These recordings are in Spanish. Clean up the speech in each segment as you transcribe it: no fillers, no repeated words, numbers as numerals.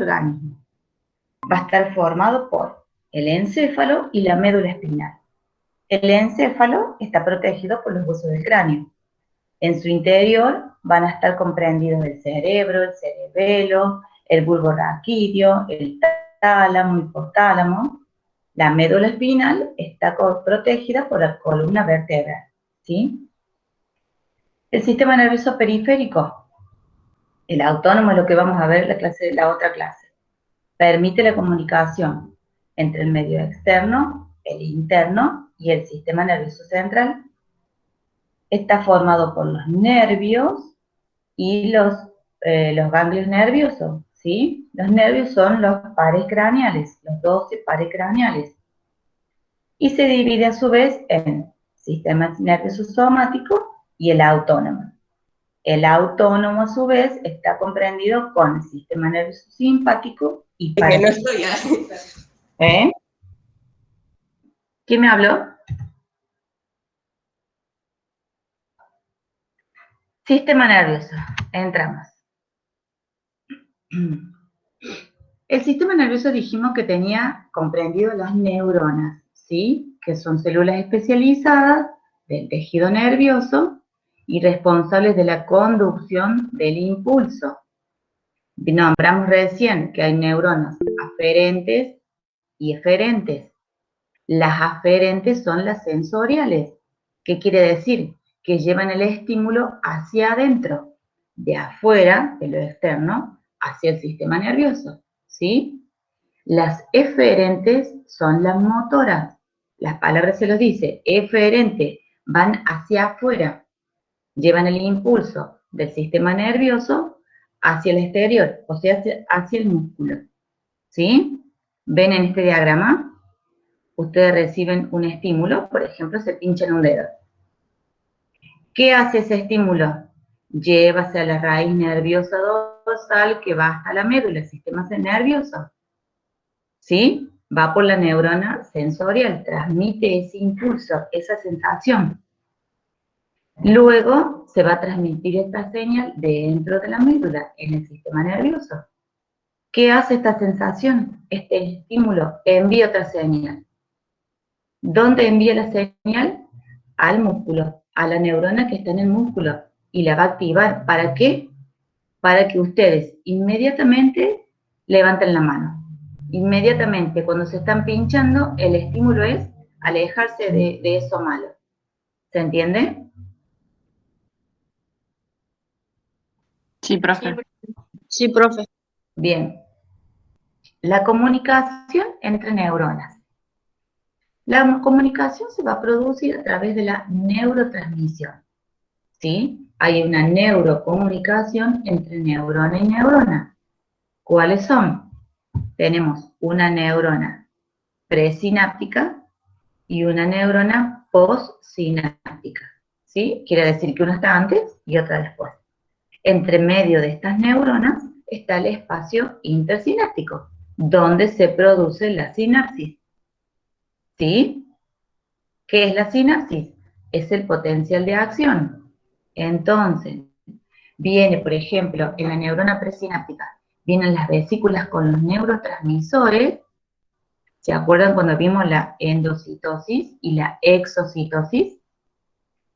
organismo. Va a estar formado por el encéfalo y la médula espinal. El encéfalo está protegido por los huesos del cráneo. En su interior van a estar comprendidos el cerebro, el cerebelo, el bulbo raquídeo, el tálamo, hipotálamo. La médula espinal está protegida por la columna vertebral, ¿sí? El sistema nervioso periférico, el autónomo es lo que vamos a ver en la otra clase. Permite la comunicación entre el medio externo, el interno y el sistema nervioso central. Está formado por los nervios y los ganglios nerviosos, ¿sí? Los nervios son los pares craneales, los 12 pares craneales. Y se divide a su vez en sistema nervioso somático y el autónomo. El autónomo, a su vez, está comprendido con el sistema nervioso simpático y parasimpático. Que no estoy ¿Eh? ¿Quién me habló? Sistema nervioso. Entramos. El sistema nervioso dijimos que tenía comprendido las neuronas, ¿sí? Que son células especializadas del tejido nervioso y responsables de la conducción del impulso. Nombramos recién que hay neuronas aferentes y eferentes. Las aferentes son las sensoriales. ¿Qué quiere decir? Que llevan el estímulo hacia adentro, de afuera, de lo externo, hacia el sistema nervioso, ¿sí? Las eferentes son las motoras. Las palabras se los dice, eferente, van hacia afuera, llevan el impulso del sistema nervioso hacia el exterior, o sea, hacia el músculo, ¿sí? ¿Ven en este diagrama? Ustedes reciben un estímulo, por ejemplo, se pinchan un dedo. ¿Qué hace ese estímulo? Lleva hacia la raíz nerviosa dorsal que va hasta la médula, el sistema nervioso. ¿Sí? Va por la neurona sensorial, transmite ese impulso, esa sensación. Luego se va a transmitir esta señal dentro de la médula, en el sistema nervioso. ¿Qué hace esta sensación? Este estímulo envía otra señal. ¿Dónde envía la señal? Al músculo, a la neurona que está en el músculo, y la va a activar. ¿Para qué? Para que ustedes inmediatamente levanten la mano. Inmediatamente, cuando se están pinchando, el estímulo es alejarse de eso malo. ¿Se entiende? Sí, profe. Sí, profe. Bien. La comunicación entre neuronas. La comunicación se va a producir a través de la neurotransmisión, ¿sí? Hay una neurocomunicación entre neurona y neurona. ¿Cuáles son? Tenemos una neurona presináptica y una neurona postsináptica, ¿sí? Quiere decir que una está antes y otra después. Entre medio de estas neuronas está el espacio intersináptico, donde se produce la sinapsis, ¿sí? ¿Qué es la sinapsis? Es el potencial de acción. Entonces, viene, por ejemplo, en la neurona presináptica, vienen las vesículas con los neurotransmisores. ¿Se acuerdan cuando vimos la endocitosis y la exocitosis?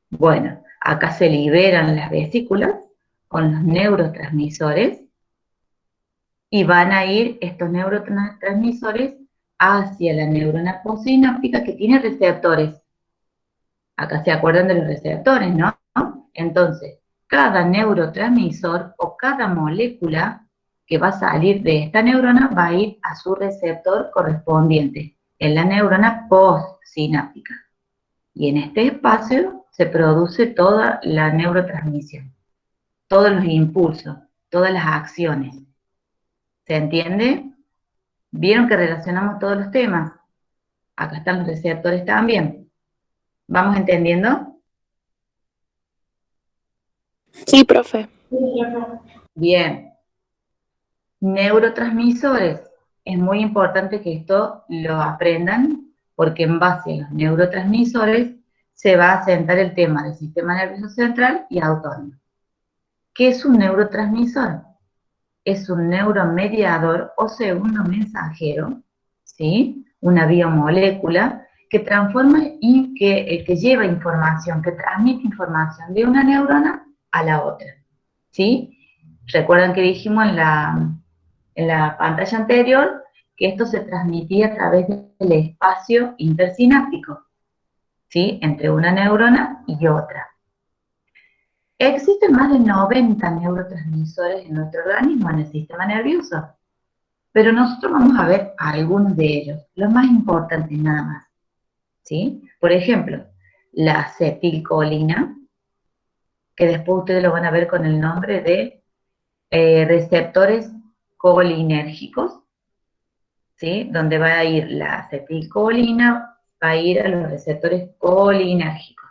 Bueno, acá se liberan las vesículas con los neurotransmisores y van a ir estos neurotransmisores hacia la neurona postsináptica que tiene receptores. Acá se acuerdan de los receptores, ¿no? Entonces, cada neurotransmisor o cada molécula que va a salir de esta neurona va a ir a su receptor correspondiente, en la neurona postsináptica. Y en este espacio se produce toda la neurotransmisión, todos los impulsos, todas las acciones. ¿Se entiende? ¿Vieron que relacionamos todos los temas? Acá están los receptores también. ¿Vamos entendiendo? Sí, profe. Bien. Neurotransmisores. Es muy importante que esto lo aprendan porque en base a los neurotransmisores se va a sentar el tema del sistema nervioso central y autónomo. ¿Qué es un neurotransmisor? es un neuromediador o segundo mensajero, ¿sí? Una biomolécula que transforma y que lleva información, que transmite información de una neurona a la otra, ¿sí? Recuerdan que dijimos en la pantalla anterior que esto se transmitía a través del espacio intersináptico, ¿sí? Entre una neurona y otra. Existen más de 90 neurotransmisores en nuestro organismo, en el sistema nervioso, pero nosotros vamos a ver algunos de ellos, los más importantes nada más, ¿sí? Por ejemplo, la acetilcolina, que después ustedes lo van a ver con el nombre de receptores colinérgicos, ¿sí? Donde va a ir la acetilcolina, va a ir a los receptores colinérgicos.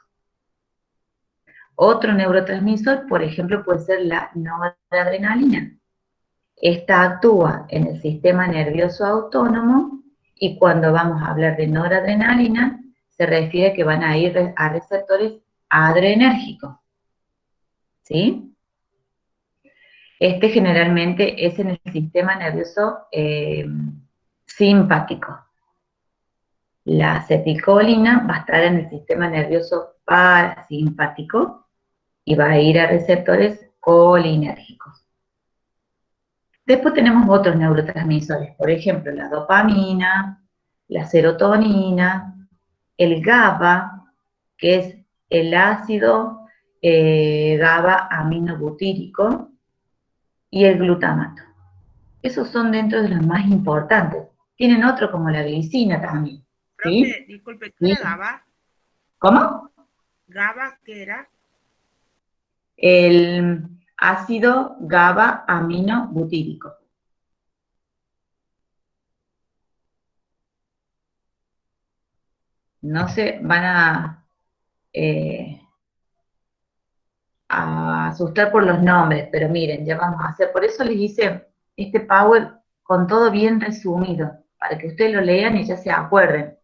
Otro neurotransmisor, por ejemplo, puede ser la noradrenalina. Esta actúa en el sistema nervioso autónomo y cuando vamos a hablar de noradrenalina, se refiere que van a ir a receptores adrenérgicos, ¿sí? Este generalmente es en el sistema nervioso simpático. La acetilcolina va a estar en el sistema nervioso parasimpático y va a ir a receptores colinérgicos. Después tenemos otros neurotransmisores, por ejemplo, la dopamina, la serotonina, el GABA, que es el ácido GABA aminobutírico, y el glutamato. Esos son dentro de los más importantes. Tienen otro como la glicina también. ¿Sí? Profe, disculpe, ¿qué era GABA? ¿Cómo? ¿GABA qué era? El ácido GABA aminobutírico. No se van a asustar por los nombres, pero miren, ya vamos a hacer. Por eso les hice este Power con todo bien resumido, para que ustedes lo lean y ya se acuerden.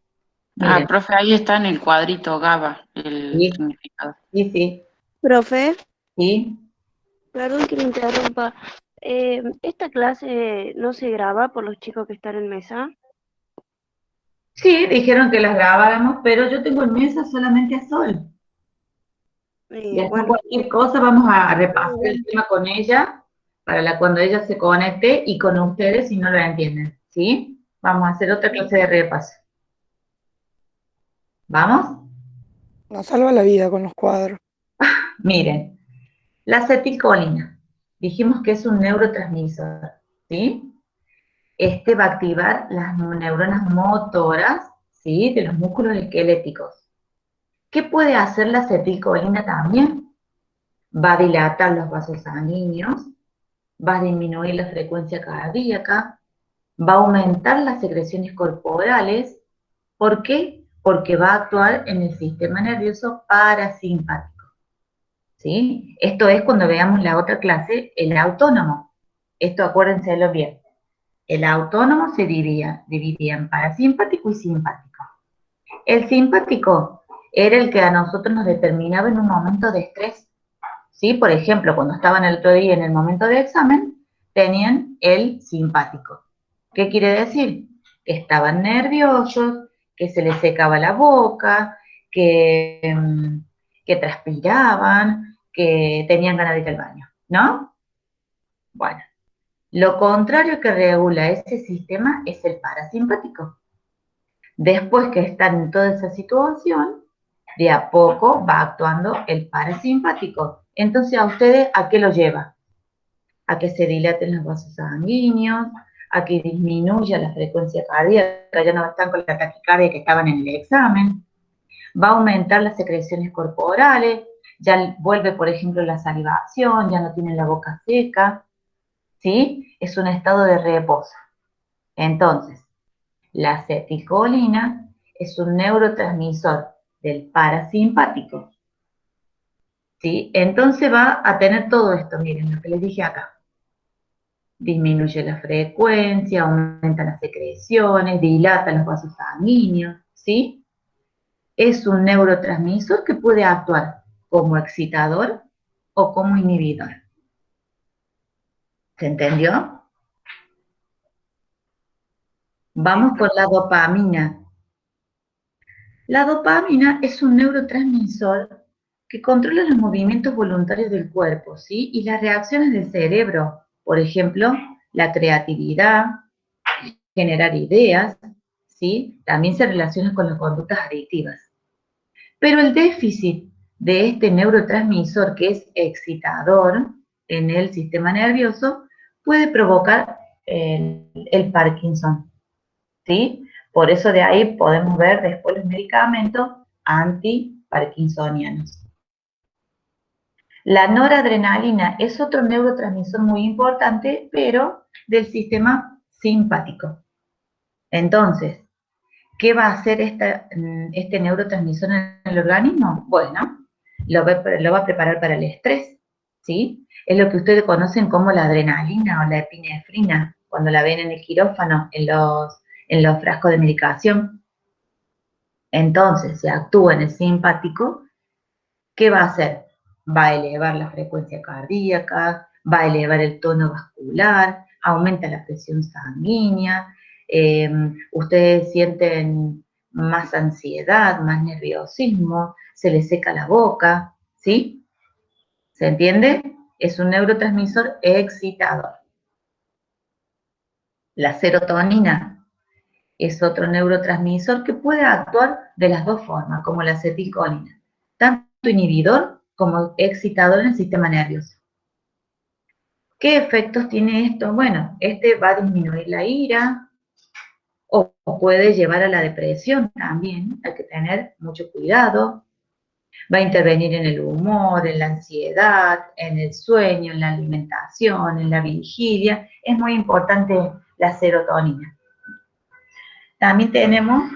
Miren. Profe, ahí está en el cuadrito GABA, el Sí, significado. sí, sí. Profe, ¿Sí? perdón que le interrumpa. ¿Esta clase no se graba por los chicos que están en mesa? Sí, dijeron que las grabáramos, pero yo tengo en mesa solamente a Sol. Después Bueno, cualquier cosa vamos a repasar el tema con ella, cuando ella se conecte y con ustedes si no lo entienden, ¿sí? Vamos a hacer otra clase de repaso. ¿Vamos? Nos salva la vida con los cuadros. Miren, la acetilcolina, dijimos que es un neurotransmisor, ¿sí? Este va a activar las neuronas motoras, ¿sí? De los músculos esqueléticos. ¿Qué puede hacer la acetilcolina también? Va a dilatar los vasos sanguíneos, va a disminuir la frecuencia cardíaca, va a aumentar las secreciones corporales. ¿Por qué? Porque va a actuar en el sistema nervioso parasimpático, ¿sí? Esto es cuando veamos la otra clase, el autónomo. Esto acuérdenselo bien. El autónomo se dividía en parasimpático y simpático. El simpático era el que a nosotros nos determinaba en un momento de estrés, ¿sí? Por ejemplo, cuando estaban el otro día en el momento de examen, tenían el simpático. ¿Qué quiere decir? Que estaban nerviosos, que se les secaba la boca, que transpiraban, que tenían ganas de ir al baño, ¿no? Bueno, lo contrario que regula ese sistema es el parasimpático. Después que están en toda esa situación, de a poco va actuando el parasimpático. Entonces, ¿a ustedes a qué lo lleva? A que se dilaten los vasos sanguíneos, a que disminuya la frecuencia cardíaca, ya no están con la taquicardia que estaban en el examen, va a aumentar las secreciones corporales, ya vuelve, por ejemplo, la salivación, ya no tienen la boca seca, ¿sí? Es un estado de reposo. Entonces, la acetilcolina es un neurotransmisor del parasimpático, ¿sí? Entonces va a tener todo esto, miren lo que les dije acá. Disminuye la frecuencia, aumenta las secreciones, dilata los vasos sanguíneos, ¿sí? Es un neurotransmisor que puede actuar como excitador o como inhibidor, ¿Se entendió? Vamos con la dopamina. La dopamina es un neurotransmisor que controla los movimientos voluntarios del cuerpo, ¿sí? Y las reacciones del cerebro. Por ejemplo, la creatividad, generar ideas, ¿sí? También se relaciona con las conductas adictivas. Pero el déficit de este neurotransmisor, que es excitador en el sistema nervioso, puede provocar el Parkinson, ¿sí? Por eso de ahí podemos ver después los medicamentos antiparkinsonianos. La noradrenalina es otro neurotransmisor muy importante, pero del sistema simpático. Entonces, ¿qué va a hacer este neurotransmisor en el organismo? Bueno, lo va a preparar para el estrés, ¿sí? Es lo que ustedes conocen como la adrenalina o la epinefrina, cuando la ven en el quirófano, en los frascos de medicación. Entonces, si actúa en el simpático, ¿qué va a hacer? Va a elevar la frecuencia cardíaca, va a elevar el tono vascular, aumenta la presión sanguínea, ustedes sienten más ansiedad, más nerviosismo, se les seca la boca, ¿sí? ¿Se entiende? Es un neurotransmisor excitador. La serotonina es otro neurotransmisor que puede actuar de las dos formas, como la acetilcolina, tanto inhibidor como excitador en el sistema nervioso. ¿Qué efectos tiene esto? Bueno, este va a disminuir la ira o puede llevar a la depresión también, hay que tener mucho cuidado. Va a intervenir en el humor, en la ansiedad, en el sueño, en la alimentación, en la vigilia. Es muy importante la serotonina. También tenemos,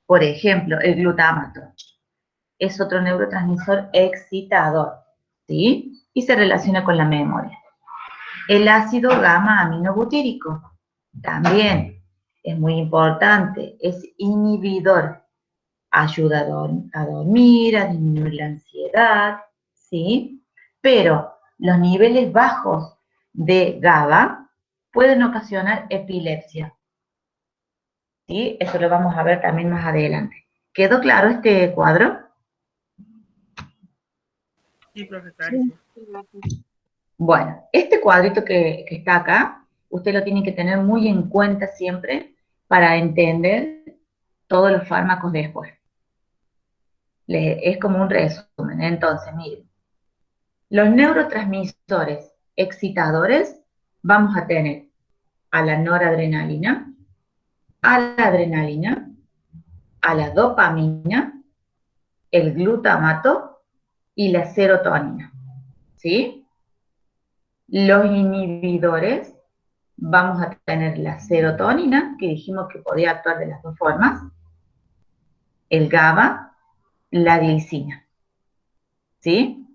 por ejemplo, el glutamato. Es otro neurotransmisor excitador, ¿sí? Y se relaciona con la memoria. El ácido gamma aminobutírico también es muy importante, es inhibidor, ayuda a dormir, a disminuir la ansiedad, ¿sí? Pero los niveles bajos de GABA pueden ocasionar epilepsia, ¿sí? Eso lo vamos a ver también más adelante. ¿Quedó claro este cuadro? Sí, profe, clarísimo. Bueno, este cuadrito que está acá, usted lo tiene que tener muy en cuenta siempre para entender todos los fármacos después. Es como un resumen. Entonces, miren, los neurotransmisores excitadores vamos a tener a la noradrenalina, a la adrenalina, a la dopamina, el glutamato y la serotonina, ¿sí? Los inhibidores, vamos a tener la serotonina, que dijimos que podía actuar de las dos formas, el GABA, la glicina, ¿sí?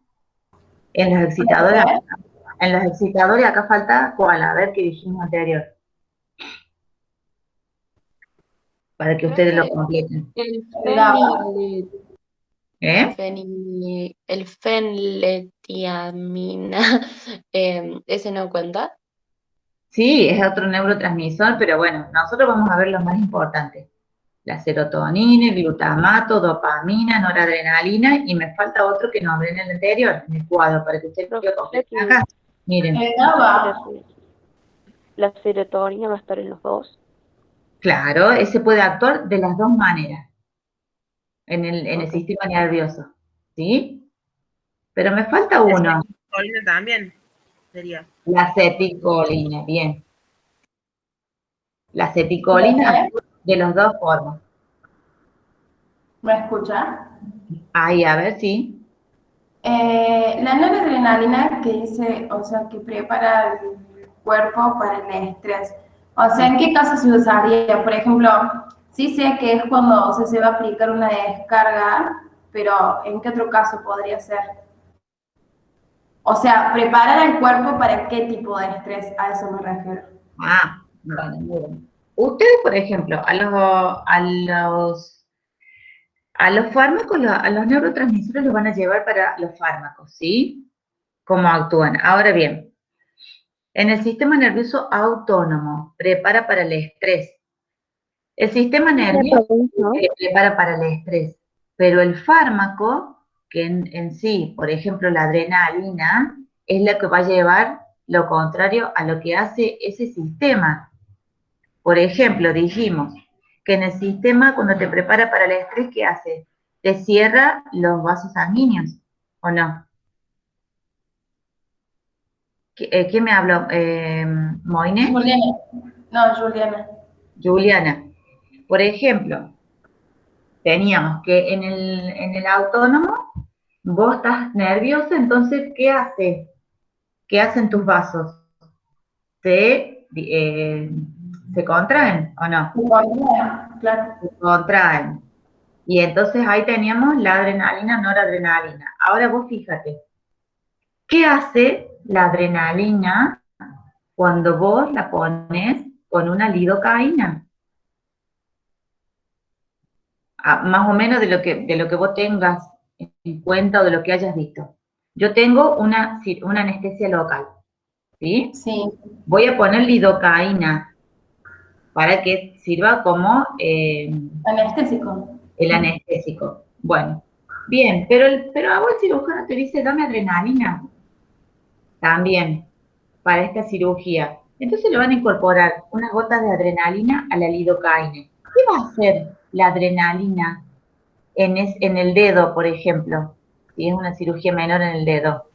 En los excitadores acá falta cuál, a ver qué dijimos anterior, para que ustedes lo completen. El fenletiamina, ¿ese no cuenta? Sí, es otro neurotransmisor, pero bueno, nosotros vamos a ver los más importantes. La serotonina, el glutamato, dopamina, noradrenalina, y me falta otro que nombré en el anterior, en el cuadro, para que ustedes lo completen acá. Miren. La serotonina va a estar en los dos. Claro, ese puede actuar de las dos maneras en el sistema nervioso, ¿sí? Pero me falta uno. La acetilcolina también sería. La acetilcolina, bien. La acetilcolina actúa de las dos formas. ¿Me escucha? Ahí, a ver, sí. La noradrenalina que dice, o sea, que prepara el cuerpo para el estrés. O sea, ¿en qué caso se usaría? Por ejemplo, sí sé que es cuando, o sea, se va a aplicar una descarga, pero ¿en qué otro caso podría ser? O sea, preparar al cuerpo para qué tipo de estrés, a eso me refiero. Ah, bueno, muy bien. Ustedes, por ejemplo, a los fármacos, a los neurotransmisores los van a llevar para los fármacos, ¿sí? Cómo actúan. Ahora bien, En el sistema nervioso autónomo, prepara para el estrés. El sistema nervioso prepara para el estrés, pero el fármaco, que en sí, por ejemplo, la adrenalina, es la que va a llevar lo contrario a lo que hace ese sistema. Por ejemplo, dijimos que en el sistema, cuando te prepara para el estrés, ¿qué hace? Te cierra los vasos sanguíneos, ¿o no? ¿Quién me habló? ¿Moine? Juliana. No, Juliana. Juliana. Por ejemplo, teníamos que en el autónomo, vos estás nervioso, entonces, ¿qué hace? ¿Qué hacen tus vasos? ¿Se contraen o no? Claro. Se contraen. Y entonces ahí teníamos la adrenalina, noradrenalina. Ahora vos fíjate, ¿qué hace la adrenalina cuando vos la pones con una lidocaína? Más o menos de lo que vos tengas en cuenta o de lo que hayas visto. Yo tengo una anestesia local, ¿sí? Sí. Voy a poner lidocaína para que sirva como Anestésico. el anestésico. Bueno, bien, pero a vos el cirujano te dice, dame adrenalina también para esta cirugía. Entonces le van a incorporar unas gotas de adrenalina a la lidocaína. ¿Qué va a hacer la adrenalina en el dedo, por ejemplo? Si es una cirugía menor en el dedo.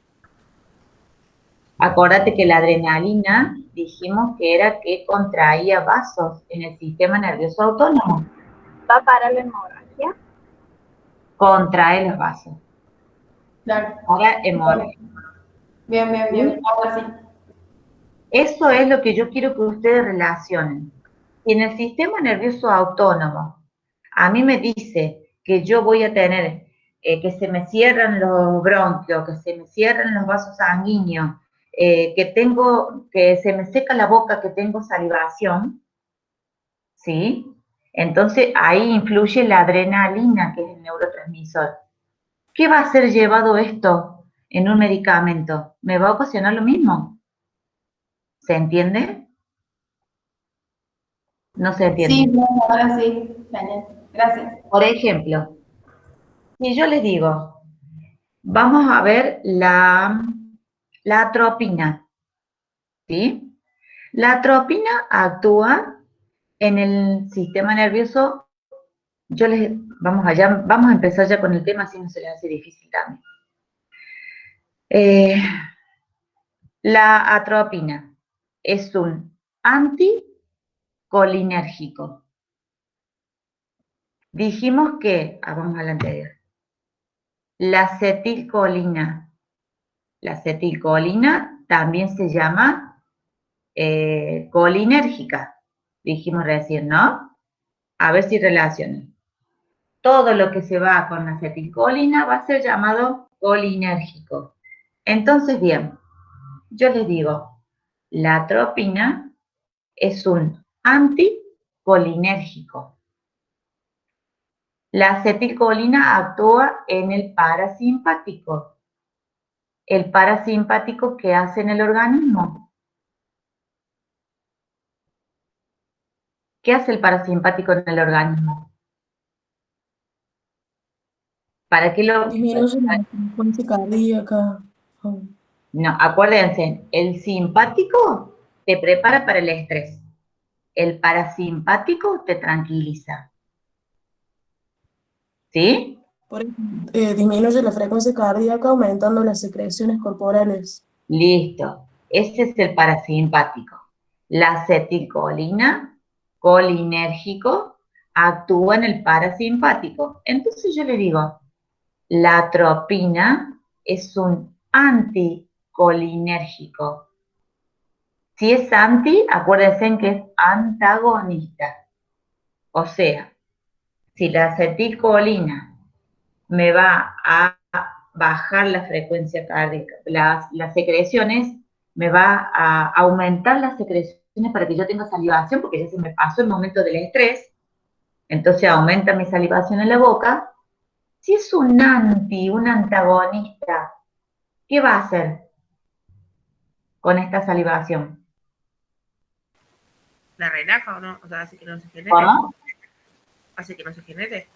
Acordate que la adrenalina dijimos que era que contraía vasos en el sistema nervioso autónomo. ¿Va para la hemorragia? Contrae los vasos. Claro. Para hemorragia. Bien, bien, bien. Ahora sí. Eso es lo que yo quiero que ustedes relacionen. Si en el sistema nervioso autónomo a mí me dice que yo voy a tener que se me cierran los bronquios, que se me cierran los vasos sanguíneos, que se me seca la boca, que tengo salivación, ¿sí? Entonces ahí influye la adrenalina, que es el neurotransmisor. ¿Qué va a ser llevado esto en un medicamento? ¿Me va a ocasionar lo mismo? ¿Se entiende? No se entiende. Sí, bueno, ahora sí. Genial. Gracias. Por ejemplo, si yo les digo, vamos a ver la atropina, ¿sí? La atropina actúa en el sistema nervioso. Vamos a empezar ya con el tema, si no se les hace difícil también. La atropina es un anticolinérgico. Dijimos que, vamos a la anterior, la acetilcolina también se llama colinérgica, dijimos recién, ¿no? A ver si relacionan. Todo lo que se va con acetilcolina va a ser llamado colinérgico. Entonces, bien, yo les digo, la atropina es un anticolinérgico. La acetilcolina actúa en el parasimpático. ¿El parasimpático qué hace en el organismo? ¿Qué hace el parasimpático en el organismo? ¿Para qué lo...? Disminuye la frecuencia cardíaca. No, acuérdense, el simpático te prepara para el estrés. El parasimpático te tranquiliza. ¿Sí? Por eso, disminuye la frecuencia cardíaca aumentando las secreciones corporales. Listo. Ese es el parasimpático. La acetilcolina, colinérgico, actúa en el parasimpático. Entonces yo le digo, la atropina es un anticolinérgico. Si es anti, acuérdense que es antagonista. O sea, si la acetilcolina me va a bajar la frecuencia cardíaca, las secreciones, me va a aumentar las secreciones para que yo tenga salivación, porque ya se me pasó el momento del estrés, entonces aumenta mi salivación en la boca. Si es un antagonista, ¿qué va a hacer? con esta salivación? ¿La relaja o no? O sea, hace que no se genere. ¿Cómo? Hace que no se genere.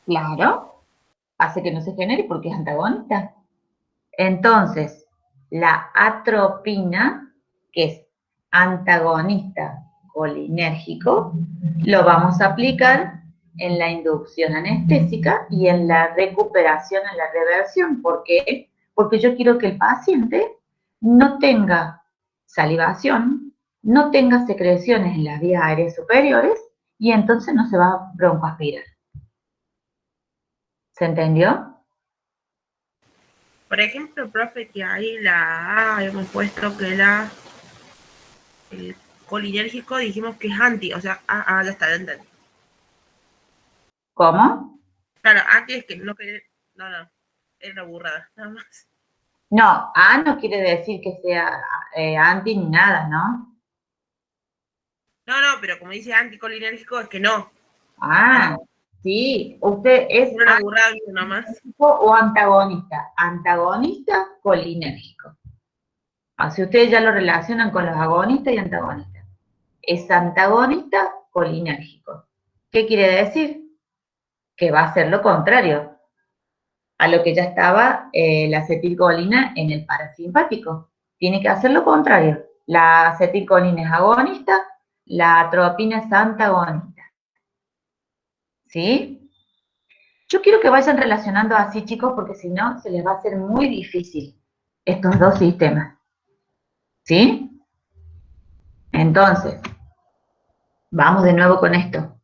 Claro, hace que no se genere porque es antagonista. Entonces, la atropina, que es antagonista colinérgico, lo vamos a aplicar en la inducción anestésica y en la recuperación, en la reversión. ¿Por qué? Porque yo quiero que el paciente no tenga salivación, no tenga secreciones en las vías aéreas superiores y entonces no se va a broncoaspirar. ¿Se entendió? Por ejemplo, profe, que ahí hemos puesto que el colinérgico dijimos que es anti, o sea, ya está, ya entendí. ¿Cómo? Claro, anti es que no, no, era una burrada, nada más. No, A no quiere decir que sea anti ni nada, ¿no? No, pero como dice anticolinérgico es que no. Ah, sí, usted es Una burrada nada más. antagonista o antagonista. Antagonista colinérgico. Así ustedes ya lo relacionan con los agonistas y antagonistas. Es antagonista colinérgico. ¿Qué quiere decir? Que va a ser lo contrario a lo que ya estaba la acetilcolina en el parasimpático. Tiene que hacer lo contrario. La acetilcolina es agonista, la atropina es antagonista. ¿Sí? Yo quiero que vayan relacionando así, chicos, porque si no, se les va a hacer muy difícil estos dos sistemas. ¿Sí? Entonces, vamos de nuevo con esto.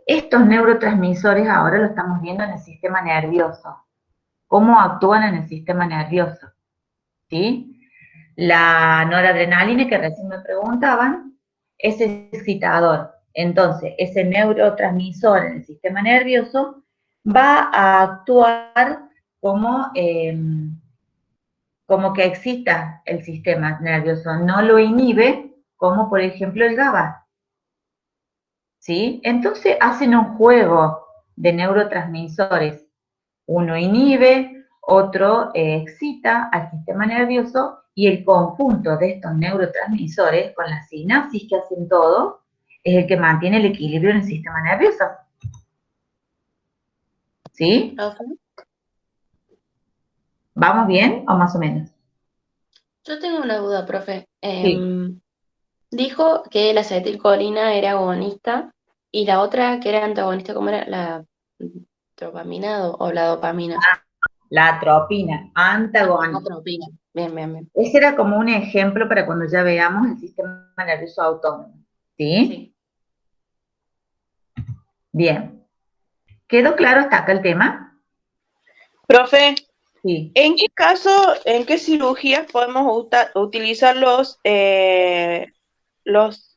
Estos neurotransmisores ahora lo estamos viendo en el sistema nervioso. ¿Cómo actúan en el sistema nervioso? ¿Sí? La noradrenalina que recién me preguntaban es excitador. Entonces, ese neurotransmisor en el sistema nervioso va a actuar como, como que excita el sistema nervioso, no lo inhibe, como por ejemplo el GABA. ¿Sí? Entonces hacen un juego de neurotransmisores. Uno inhibe, otro excita al sistema nervioso y el conjunto de estos neurotransmisores con la sinapsis que hacen todo es el que mantiene el equilibrio en el sistema nervioso. ¿Sí? ¿Vamos bien o más o menos? Yo tengo una duda, profe. Sí. Dijo que la acetilcolina era agonista y la otra que era antagonista, ¿cómo era? ¿La dopamina o la dopamina? La atropina, antagonista. Atropina. Bien. Ese era como un ejemplo para cuando ya veamos el sistema nervioso autónomo. ¿Sí? Bien. ¿Quedó claro hasta acá el tema? Profe, Sí. ¿en qué caso, en qué cirugías podemos utilizar los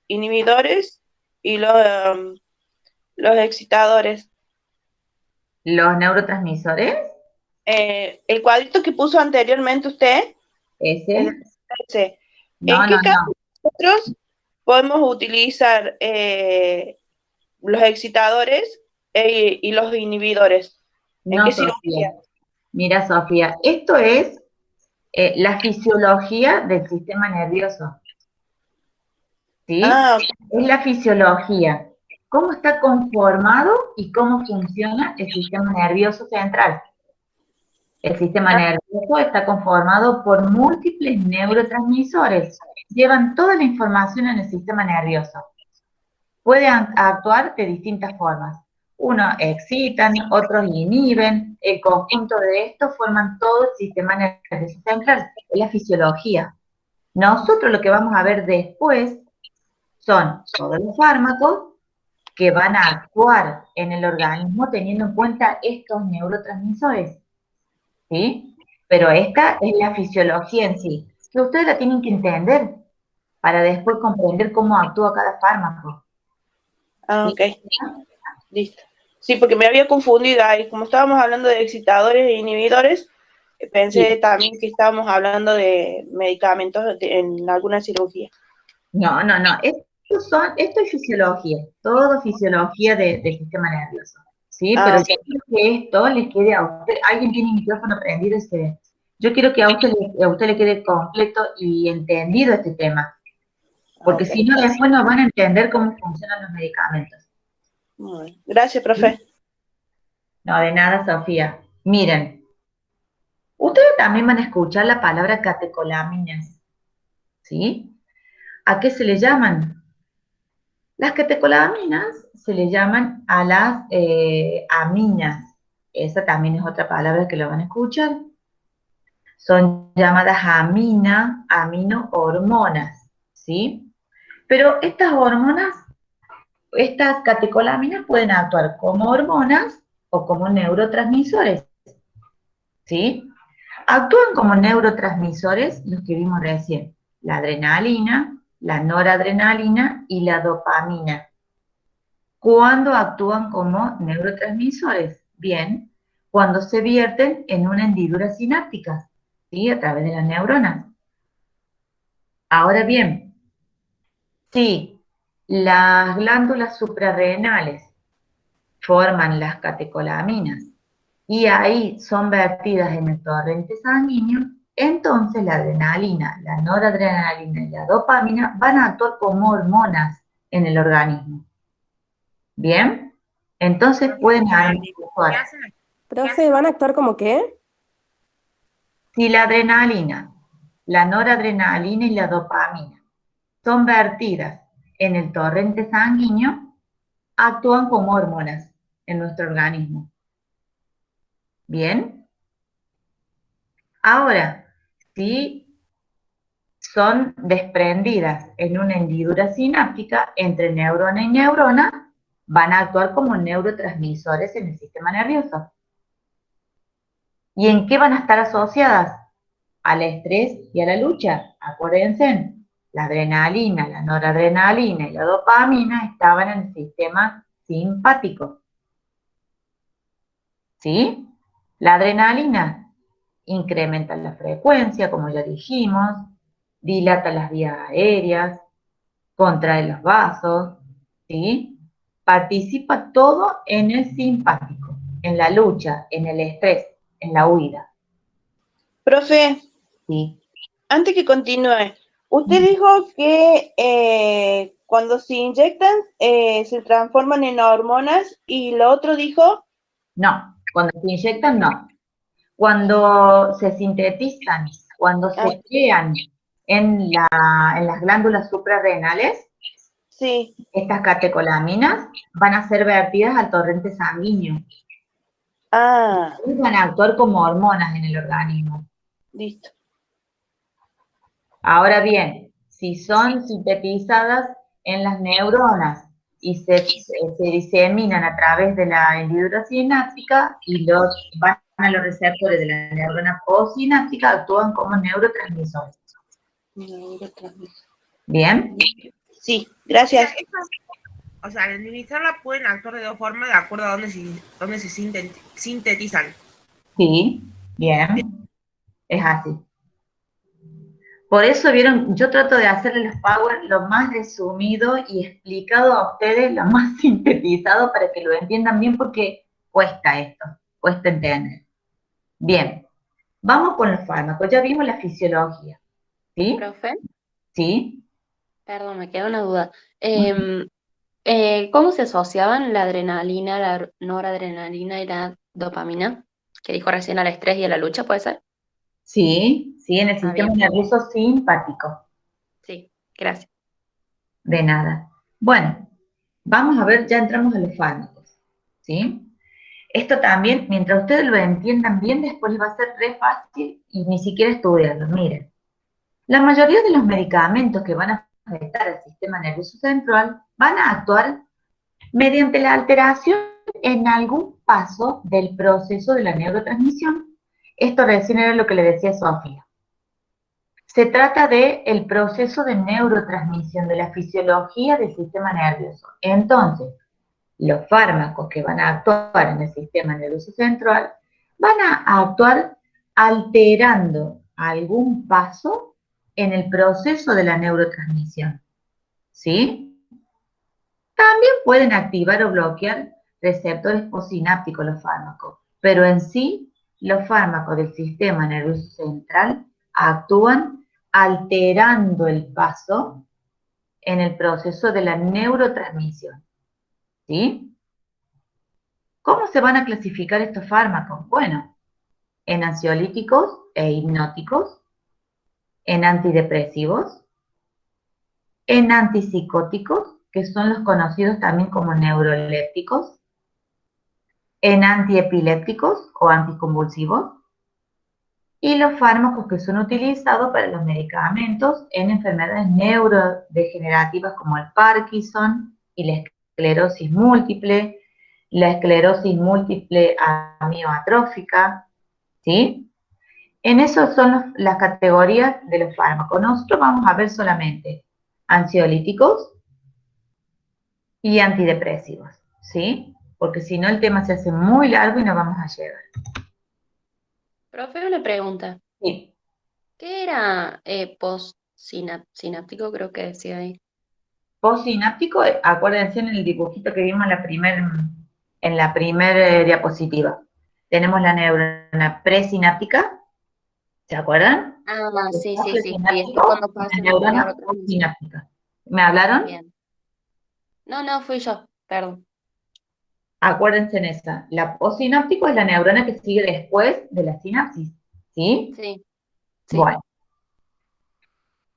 inhibidores y los excitadores? ¿Los neurotransmisores? El cuadrito que puso anteriormente usted. ¿Ese? ¿En qué caso nosotros podemos utilizar los excitadores y los inhibidores? ¿En qué cirugía? Mira, Sofía, esto es la fisiología del sistema nervioso. ¿Sí? Es la fisiología. ¿Cómo está conformado y cómo funciona el sistema nervioso central? El sistema nervioso está conformado por múltiples neurotransmisores. Llevan toda la información en el sistema nervioso. Pueden actuar de distintas formas. Unos excitan, otros inhiben. El conjunto de estos forman todo el sistema nervioso central. Es la fisiología. Nosotros lo que vamos a ver después son todos los fármacos que van a actuar en el organismo teniendo en cuenta estos neurotransmisores. ¿Sí? Pero esta es la fisiología en sí, que ustedes la tienen que entender para después comprender cómo actúa cada fármaco. Ok. Listo. Sí, porque me había confundido ahí. Como estábamos hablando de excitadores e inhibidores, pensé también que estábamos hablando de medicamentos en alguna cirugía. No. Esto es fisiología, todo fisiología del sistema nervioso. ¿Sí? Pero yo quiero que esto les quede a usted. ¿Alguien tiene el micrófono prendido y se Yo quiero que a usted le quede completo y entendido este tema, porque Ok. si no, después no van a entender cómo funcionan los medicamentos. Muy bien. Gracias, profe. No, de nada, Sofía. Miren, ustedes también van a escuchar la palabra catecolaminas, ¿sí? ¿A qué se le llaman? Las catecolaminas se le llaman a las aminas. Esa también es otra palabra que lo van a escuchar. Son llamadas aminohormonas, ¿sí? Pero estas hormonas, estas catecolaminas pueden actuar como hormonas o como neurotransmisores, ¿sí? Actúan como neurotransmisores los que vimos recién, la adrenalina, la noradrenalina y la dopamina. ¿Cuándo actúan como neurotransmisores? Bien, cuando se vierten en una hendidura sináptica, ¿sí? A través de las neuronas. Ahora bien, si las glándulas suprarrenales forman las catecolaminas y ahí son vertidas en el torrente sanguíneo, entonces la adrenalina, la noradrenalina y la dopamina van a actuar como hormonas en el organismo. ¿Bien? Entonces pueden ¿Qué actuar. hacen? Profe, ¿van a actuar como qué? Si la adrenalina, la noradrenalina y la dopamina son vertidas en el torrente sanguíneo, actúan como hormonas en nuestro organismo. ¿Bien? Ahora, si son desprendidas en una hendidura sináptica entre neurona y neurona, van a actuar como neurotransmisores en el sistema nervioso. ¿Y en qué van a estar asociadas? Al estrés y a la lucha. Acuérdense, la adrenalina, la noradrenalina y la dopamina estaban en el sistema simpático. ¿Sí? La adrenalina incrementa la frecuencia, como ya dijimos, dilata las vías aéreas, contrae los vasos, ¿sí? Participa todo en el simpático, en la lucha, en el estrés, en la huida. Profe, ¿Sí? antes que continúe, usted dijo que cuando se inyectan se transforman en hormonas y lo otro dijo, No, cuando se inyectan, no. Cuando se sintetizan, cuando se crean en las glándulas suprarrenales, sí, estas catecolaminas van a ser vertidas al torrente sanguíneo. Y van a actuar como hormonas en el organismo. Listo. Ahora bien, si son sintetizadas en las neuronas y se diseminan a través de la hendidura sináptica y van a los receptores de la neurona postsináptica, actúan como neurotransmisores. ¿Bien? Sí, gracias. O sea, al inhibirla pueden actuar de dos formas de acuerdo a dónde se sintetizan. Sí, bien. Es así. Por eso, vieron, yo trato de hacerle los power lo más resumido y explicado a ustedes, lo más sintetizado para que lo entiendan bien porque cuesta esto, cuesta entender. Bien, vamos con los fármacos. Ya vimos la fisiología, ¿sí? Profe, ¿Sí? perdón, me queda una duda. ¿Cómo se asociaban la adrenalina, la noradrenalina y la dopamina? Que dijo recién al estrés y a la lucha, ¿puede ser? Sí, sí, en el sistema bien. nervioso simpático. Sí, gracias. De nada. Bueno, vamos a ver, ya entramos a los fármacos, ¿sí? Esto también, mientras ustedes lo entiendan bien, después les va a ser re fácil y ni siquiera estudiarlo. Miren, la mayoría de los medicamentos que van a afectar al sistema nervioso central van a actuar mediante la alteración en algún paso del proceso de la neurotransmisión. Esto recién era lo que le decía Sofía. Se trata del proceso de neurotransmisión, de la fisiología del sistema nervioso. Entonces, los fármacos que van a actuar en el sistema nervioso central van a actuar alterando algún paso en el proceso de la neurotransmisión. ¿Sí? También pueden activar o bloquear receptores postsinápticos los fármacos, pero en sí los fármacos del sistema nervioso central actúan alterando el paso en el proceso de la neurotransmisión, ¿sí? ¿Cómo se van a clasificar estos fármacos? Bueno, en ansiolíticos e hipnóticos, en antidepresivos, en antipsicóticos, que son los conocidos también como neurolépticos, en antiepilépticos o anticonvulsivos, y los fármacos que son utilizados para los medicamentos en enfermedades neurodegenerativas como el Parkinson y la esclerosis múltiple amiotrófica, ¿sí? En eso son las categorías de los fármacos. Nosotros vamos a ver solamente ansiolíticos y antidepresivos, ¿sí? Porque si no el tema se hace muy largo y no vamos a llegar. Profe, una pregunta. Sí. ¿Qué era postsináptico? Creo que decía ahí. Postsináptico, acuérdense en el dibujito que vimos en la primer diapositiva. Tenemos la neurona presináptica, ¿se acuerdan? Ah, sí, sí, sí. Y Presináptico, esto cuando la pasa en la neurona neurotransmisión. postsináptica. ¿Me hablaron? Bien. No, fui yo, perdón. Acuérdense en esa. La postsináptico es la neurona que sigue después de la sinapsis, ¿sí? Sí. Bueno.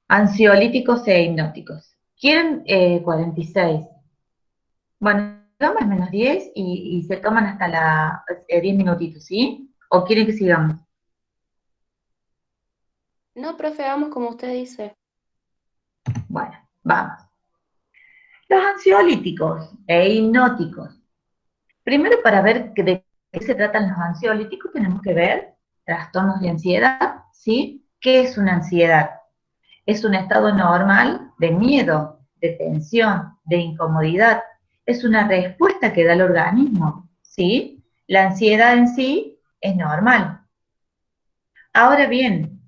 Ansiolíticos e hipnóticos. ¿Quieren 46? Bueno, toman menos 10 y se toman hasta 10 minutitos, ¿sí? ¿O quieren que sigamos? No, profe, vamos como usted dice. Bueno, vamos. Los ansiolíticos e hipnóticos. Primero, para ver de qué se tratan los ansiolíticos, tenemos que ver trastornos de ansiedad, ¿sí? ¿Qué es una ansiedad? Es un estado normal de miedo, de tensión, de incomodidad. Es una respuesta que da el organismo, ¿sí? La ansiedad en sí es normal. Ahora bien,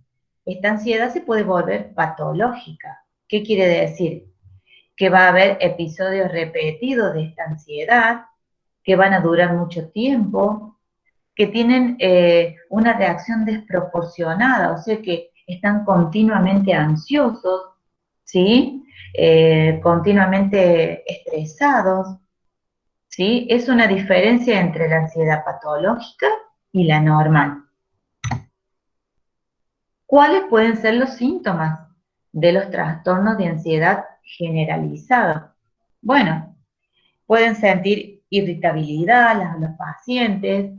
esta ansiedad se puede volver patológica. ¿Qué quiere decir? Que va a haber episodios repetidos de esta ansiedad, que van a durar mucho tiempo, que tienen una reacción desproporcionada, o sea que están continuamente ansiosos, ¿sí? Continuamente estresados, ¿sí? Es una diferencia entre la ansiedad patológica y la normal. ¿Cuáles pueden ser los síntomas de los trastornos de ansiedad generalizada? Bueno, pueden sentir irritabilidad los pacientes,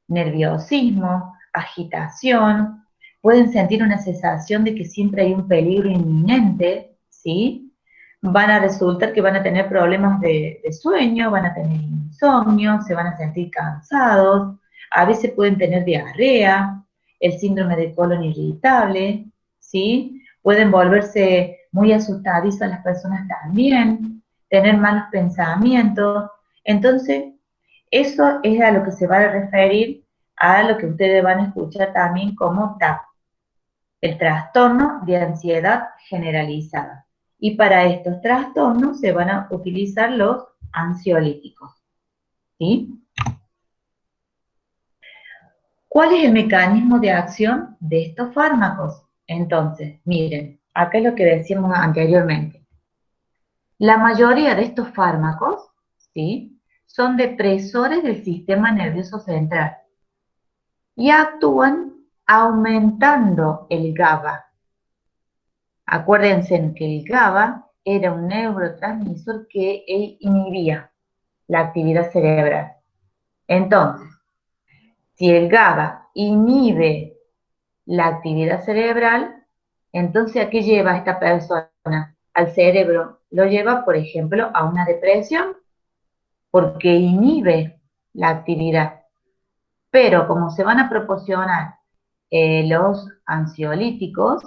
nerviosismo, agitación, pueden sentir una sensación de que siempre hay un peligro inminente, ¿sí? Van a resultar que van a tener problemas de sueño, van a tener insomnio, se van a sentir cansados, a veces pueden tener diarrea, el síndrome de colon irritable, ¿sí? Pueden volverse muy asustadizas las personas también, tener malos pensamientos. Entonces, eso es a lo que se va a referir a lo que ustedes van a escuchar también como TAP, el trastorno de ansiedad generalizada. Y para estos trastornos se van a utilizar los ansiolíticos, ¿sí? ¿Cuál es el mecanismo de acción de estos fármacos? Entonces, miren, acá es lo que decíamos anteriormente. La mayoría de estos fármacos, ¿sí?, son depresores del sistema nervioso central y actúan aumentando el GABA. Acuérdense que el GABA era un neurotransmisor que inhibía la actividad cerebral. Entonces, si el GABA inhibe la actividad cerebral, entonces ¿a qué lleva esta persona? Al cerebro. Lo lleva, por ejemplo, a una depresión, porque inhibe la actividad. Pero como se van a proporcionar los ansiolíticos,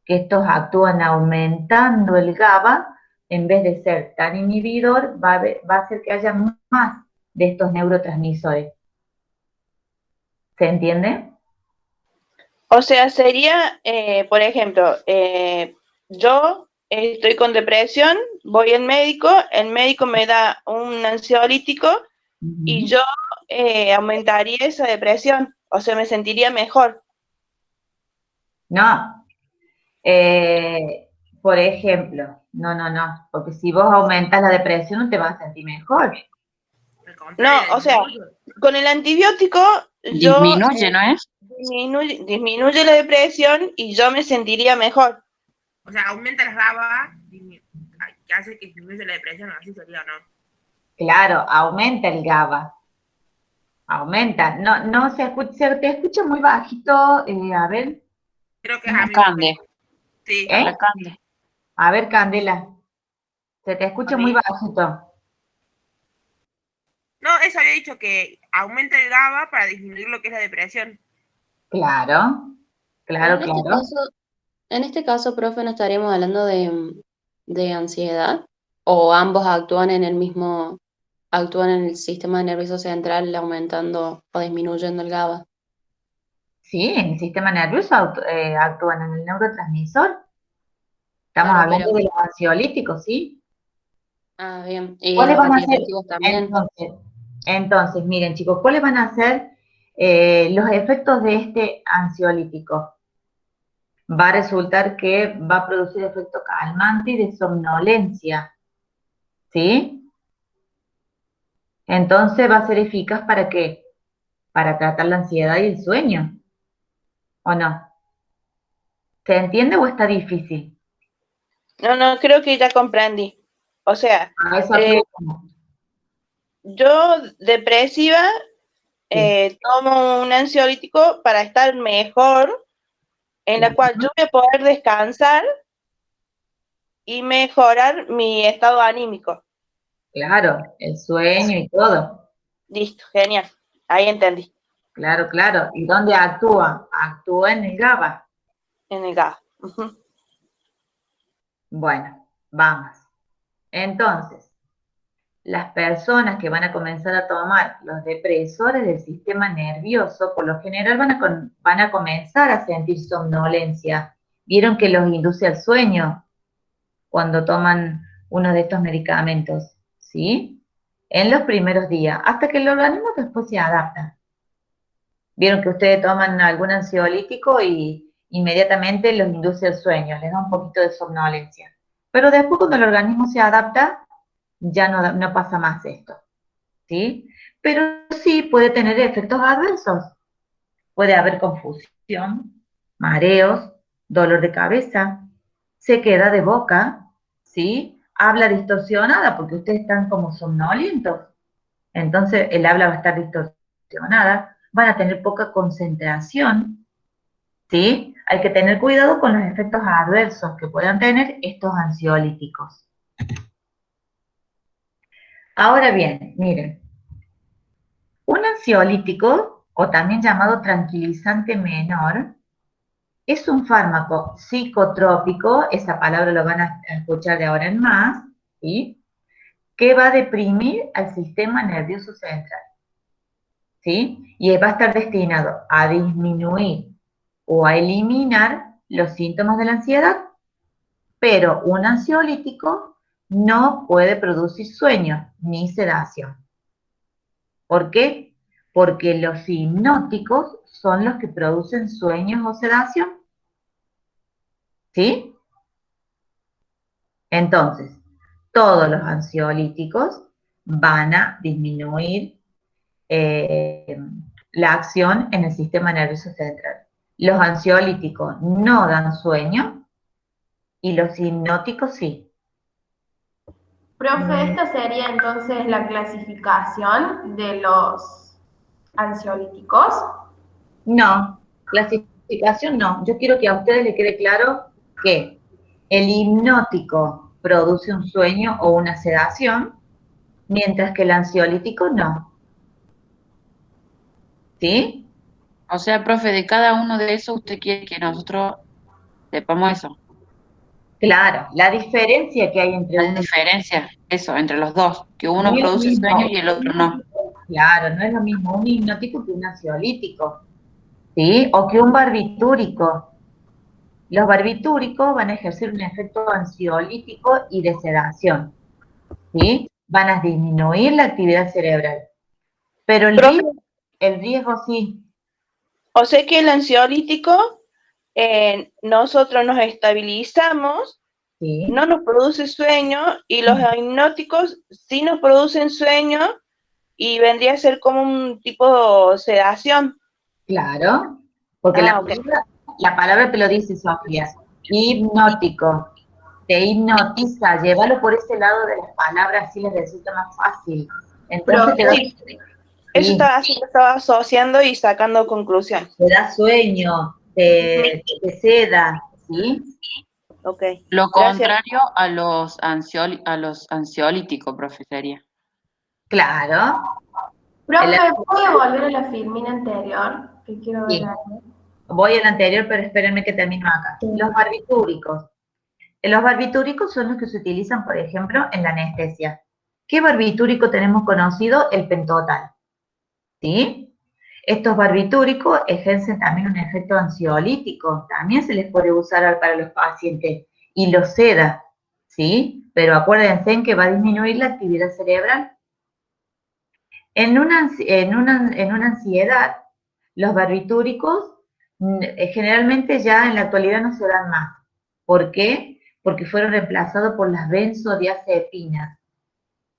que estos actúan aumentando el GABA, en vez de ser tan inhibidor, va a hacer que haya más de estos neurotransmisores. ¿Se entiende? O sea, sería, por ejemplo, yo estoy con depresión, voy al médico, el médico me da un ansiolítico y yo aumentaría esa depresión. O sea, me sentiría mejor. No. Por ejemplo, no, porque si vos aumentas la depresión no te vas a sentir mejor. Al No, contrario, o sea, con el antibiótico yo Disminuye, ¿no es? disminuye la depresión y yo me sentiría mejor. o sea, aumenta las GABA, que hace que disminuya la depresión, así sería, ¿no? Claro, aumenta el GABA. Aumenta. No se te escucha muy bajito. A ver. Creo que es a mí. Cande, Sí. para Cande. A ver, Candela. Se te escucha ¿A muy mí? bajito. No, eso había dicho que aumenta el GABA para disminuir lo que es la depresión. Claro, Pero claro. en este caso, profe, ¿no estaríamos hablando de ansiedad? ¿O ambos actúan en el sistema nervioso central aumentando o disminuyendo el GABA? Sí, en el sistema nervioso actúan en el neurotransmisor. Estamos Claro, hablando pero... de los ansiolíticos, ¿sí? Ah, bien. ¿Y ¿Cuáles los van a ser? antidepresivos también? Entonces, miren chicos, ¿cuáles van a ser los efectos de este ansiolítico? Va a resultar que va a producir efecto calmante y de somnolencia, ¿sí? Entonces va a ser eficaz ¿para qué? Para tratar la ansiedad y el sueño, ¿o no? ¿Se entiende o está difícil? No, creo que ya comprendí. O sea, A eso actúa. yo depresiva Sí. tomo un ansiolítico para estar mejor, en la cual yo voy a poder descansar y mejorar mi estado anímico. Claro, el sueño y todo. Listo, genial. Ahí entendí. Claro. ¿Y dónde actúa? Actúa en el GABA. En el GABA. Ujú. Bueno, vamos. Entonces, las personas que van a comenzar a tomar los depresores del sistema nervioso, por lo general van a comenzar a sentir somnolencia. Vieron que los induce al sueño cuando toman uno de estos medicamentos, ¿sí? En los primeros días, hasta que el organismo después se adapta. Vieron que ustedes toman algún ansiolítico y inmediatamente los induce al sueño, les da un poquito de somnolencia. Pero después cuando el organismo se adapta, ya no pasa más esto, ¿sí? Pero sí puede tener efectos adversos. Puede haber confusión, mareos, dolor de cabeza, sequedad de boca, ¿sí? Habla distorsionada porque ustedes están como somnolientos. Entonces el habla va a estar distorsionada, van a tener poca concentración, ¿sí? Hay que tener cuidado con los efectos adversos que puedan tener estos ansiolíticos. Ahora bien, miren, un ansiolítico, o también llamado tranquilizante menor, es un fármaco psicotrópico, esa palabra lo van a escuchar de ahora en más, ¿sí? Que va a deprimir al sistema nervioso central, ¿sí? Y va a estar destinado a disminuir o a eliminar los síntomas de la ansiedad, pero un ansiolítico no puede producir sueño ni sedación. ¿Por qué? Porque los hipnóticos son los que producen sueños o sedación. ¿Sí? Entonces, todos los ansiolíticos van a disminuir la acción en el sistema nervioso central. Los ansiolíticos no dan sueño y los hipnóticos sí. Profe, esta sería entonces la clasificación de los ansiolíticos. No, clasificación no. Yo quiero que a ustedes les quede claro que el hipnótico produce un sueño o una sedación, mientras que el ansiolítico no. ¿Sí? O sea, profe, de cada uno de esos usted quiere que nosotros sepamos eso. Claro, la diferencia que hay entre La uno y diferencia, eso, entre los dos, que no uno es lo produce mismo. sueños y el otro no. Claro, no es lo mismo un hipnótico que un ansiolítico, ¿sí? O que un barbitúrico. Los barbitúricos van a ejercer un efecto ansiolítico y de sedación, ¿sí? Van a disminuir la actividad cerebral. Pero el Profe, riesgo sí. O sea que el ansiolítico, nosotros nos estabilizamos, ¿sí? no nos produce sueño, y los hipnóticos sí nos producen sueño, y vendría a ser como un tipo de sedación. Claro, porque Ah, ok. la palabra te lo dice, Sofía. Hipnótico. Te hipnotiza, llévalo por ese lado de las palabras, así les resulta más fácil. Entonces te da, Sí, eso sí, estaba asociando y sacando conclusiones. te da sueño, te seda, ¿sí? Ok, Lo gracias. contrario a los ansiolíticos, profe, sería. Claro. Profe, El- ¿puedo volver a la filmina anterior? Que quiero ver sí. algo. Voy al anterior, pero espérenme que termino acá. Los barbitúricos. Los barbitúricos son los que se utilizan, por ejemplo, en la anestesia. ¿Qué barbitúrico tenemos conocido? El pentotal. ¿Sí? Estos barbitúricos ejercen también un efecto ansiolítico. También se les puede usar para los pacientes y los seda. ¿Sí? Pero acuérdense en que va a disminuir la actividad cerebral. En una ansiedad, los barbitúricos generalmente ya en la actualidad no se dan más. ¿Por qué? Porque fueron reemplazados por las benzodiazepinas.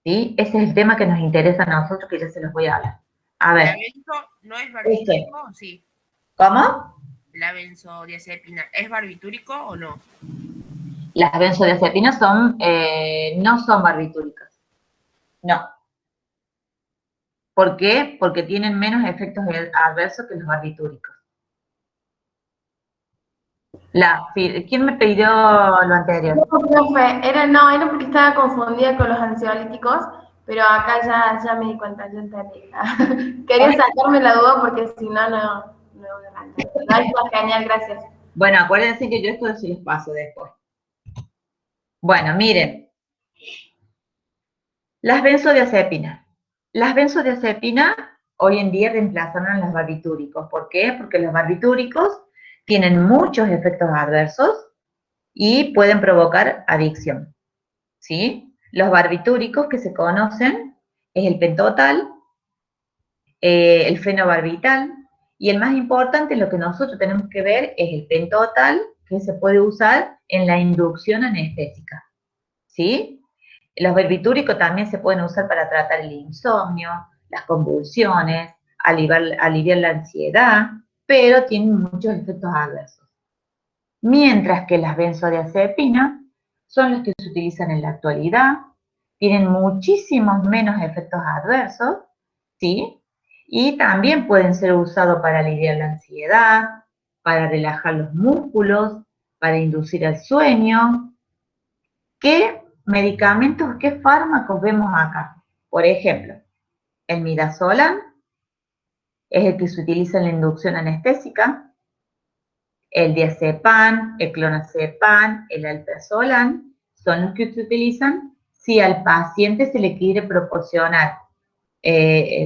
¿Sí? Ese es el tema que nos interesa a nosotros, que ya se los voy a hablar. A ver. ¿La benzo no es barbitúrico o sí? ¿Cómo? ¿La benzodiazepina es barbitúrico o no? Las benzodiazepinas no son barbitúricas. No. ¿Por qué? Porque tienen menos efectos adversos que los barbitúricos. ¿Quién me pidió lo anterior? No, profe, era porque estaba confundida con los ansiolíticos, pero acá ya me di cuenta, ya entendí. Quería sacarme la duda porque si no, no voy a entender. No, es genial, gracias. Bueno, acuérdense que yo esto se los paso después. Bueno, miren. Las benzodiazepinas. Las benzodiazepinas hoy en día reemplazaron a los barbitúricos. ¿Por qué? Porque los barbitúricos tienen muchos efectos adversos y pueden provocar adicción. ¿Sí? Los barbitúricos que se conocen es el pentotal, el fenobarbital, y el más importante, lo que nosotros tenemos que ver es el pentotal, que se puede usar en la inducción anestésica. ¿Sí? Los barbitúricos también se pueden usar para tratar el insomnio, las convulsiones, aliviar la ansiedad, pero tienen muchos efectos adversos. Mientras que las benzodiazepinas son las que se utilizan en la actualidad, tienen muchísimos menos efectos adversos, ¿sí? Y también pueden ser usados para aliviar la ansiedad, para relajar los músculos, para inducir el sueño. ¿Qué medicamentos, qué fármacos vemos acá? Por ejemplo, el midazolam es el que se utiliza en la inducción anestésica, el diazepam, el clonazepam, el alprazolam, son los que se utilizan si al paciente se le quiere proporcionar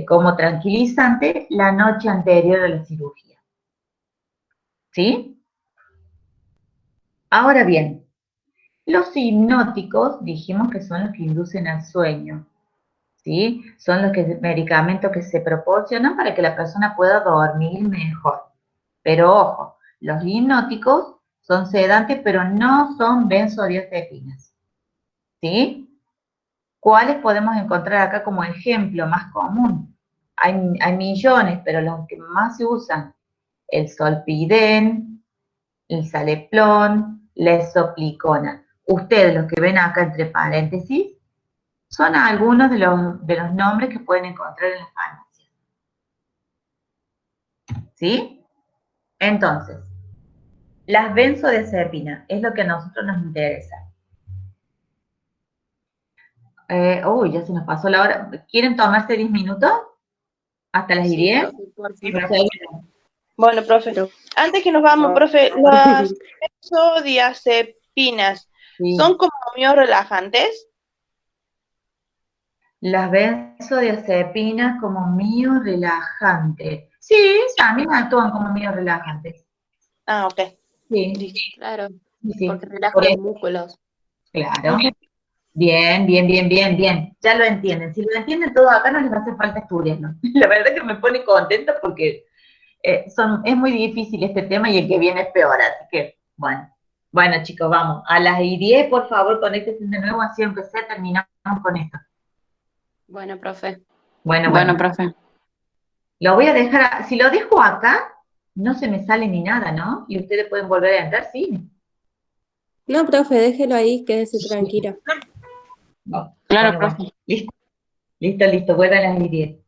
como tranquilizante la noche anterior a la cirugía. ¿Sí? Ahora bien, los hipnóticos dijimos que son los que inducen al sueño. ¿Sí? Son los medicamentos que se proporcionan para que la persona pueda dormir mejor. Pero ojo, los hipnóticos son sedantes, pero no son benzodiazepinas. ¿Sí? ¿Cuáles podemos encontrar acá como ejemplo más común? Hay millones, pero los que más se usan, el solpidem, el saleplón, la esoplicona. Ustedes, los que ven acá entre paréntesis, son algunos de los nombres que pueden encontrar en las farmacias. ¿Sí? Entonces, las benzodiazepinas es lo que a nosotros nos interesa. Ya se nos pasó la hora. ¿Quieren tomarse 10 minutos? ¿Hasta las 10? Sí, Bueno, profe, antes que nos vamos, profe, las benzodiazepinas, Sí. ¿son como relajantes? Las benzodiazepinas como relajante. Sí, también actúan como relajantes. Ah, ok. Sí, Claro, sí. porque relaja Por los eso, músculos. claro. Bien. Ya lo entienden. Si lo entienden todo acá, no les hace falta estudiarlo. La verdad que me pone contenta porque es muy difícil este tema y el que viene es peor, así que, bueno. Bueno, chicos, vamos. A las y 10, por favor, conéctense de nuevo, así aunque sea, terminamos con esto. Bueno, profe. Bueno, Bueno, profe. Lo voy a dejar, si lo dejo acá, no se me sale ni nada, ¿no? Y ustedes pueden volver a entrar, sí. No, profe, déjelo ahí, quédese tranquila. No. Claro, Bueno, profe. listo, vuelvan a las y 10.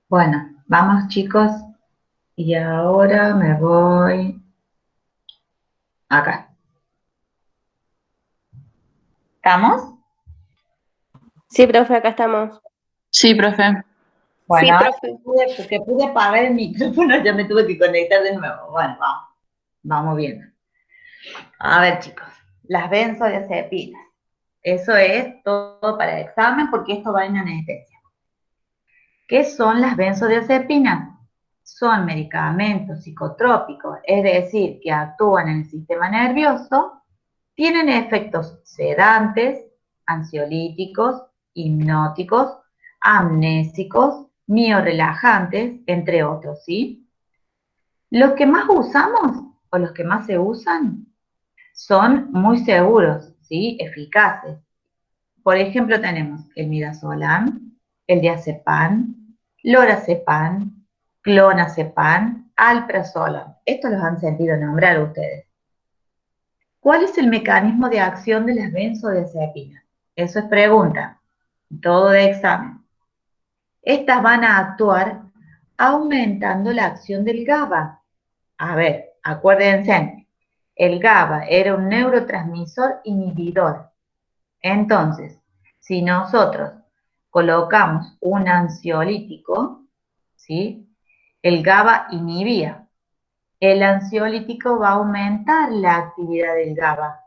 Bueno, vamos chicos, y ahora me voy acá. ¿Estamos? Sí, profe, acá estamos. Sí, profe. Bueno, Sí, ahora profe. porque pude apagar el micrófono, ya me tuve que conectar de nuevo. Bueno, vamos viendo. A ver, chicos, las benzodiazepinas. Eso es todo para el examen porque esto va en anestesia. ¿Qué son las benzodiazepinas? Son medicamentos psicotrópicos, es decir, que actúan en el sistema nervioso, tienen efectos sedantes, ansiolíticos, hipnóticos, amnésicos, miorelajantes, entre otros, ¿sí? Los que más usamos o los que más se usan son muy seguros, ¿sí? Eficaces. Por ejemplo, tenemos el midazolam, el diazepam, lorazepam, clonazepam, alprazolam. Estos los han sentido nombrar ustedes. ¿Cuál es el mecanismo de acción de las benzodiazepinas? Eso es pregunta, todo de examen. Estas van a actuar aumentando la acción del GABA. A ver, acuérdense, el GABA era un neurotransmisor inhibidor. Entonces, si nosotros colocamos un ansiolítico, ¿sí? El GABA inhibía. El ansiolítico va a aumentar la actividad del GABA.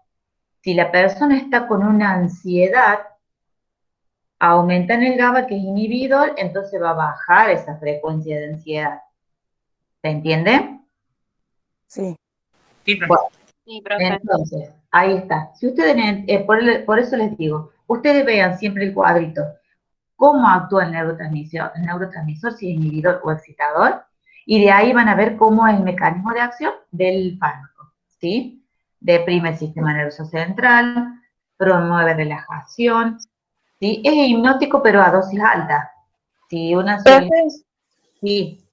Si la persona está con una ansiedad, aumenta en el GABA, que es inhibidor, entonces va a bajar esa frecuencia de ansiedad. ¿Se entiende? Sí. Sí, profe. Bueno, Sí, profe. entonces, ahí está. Si ustedes, por eso les digo, ustedes vean siempre el cuadrito, cómo actúa el neurotransmisor, si es inhibidor o excitador, y de ahí van a ver cómo es el mecanismo de acción del fármaco, ¿sí? Deprime el sistema nervioso central, promueve relajación, ¿sí? Es hipnótico pero a dosis alta. Si una Entonces, sí,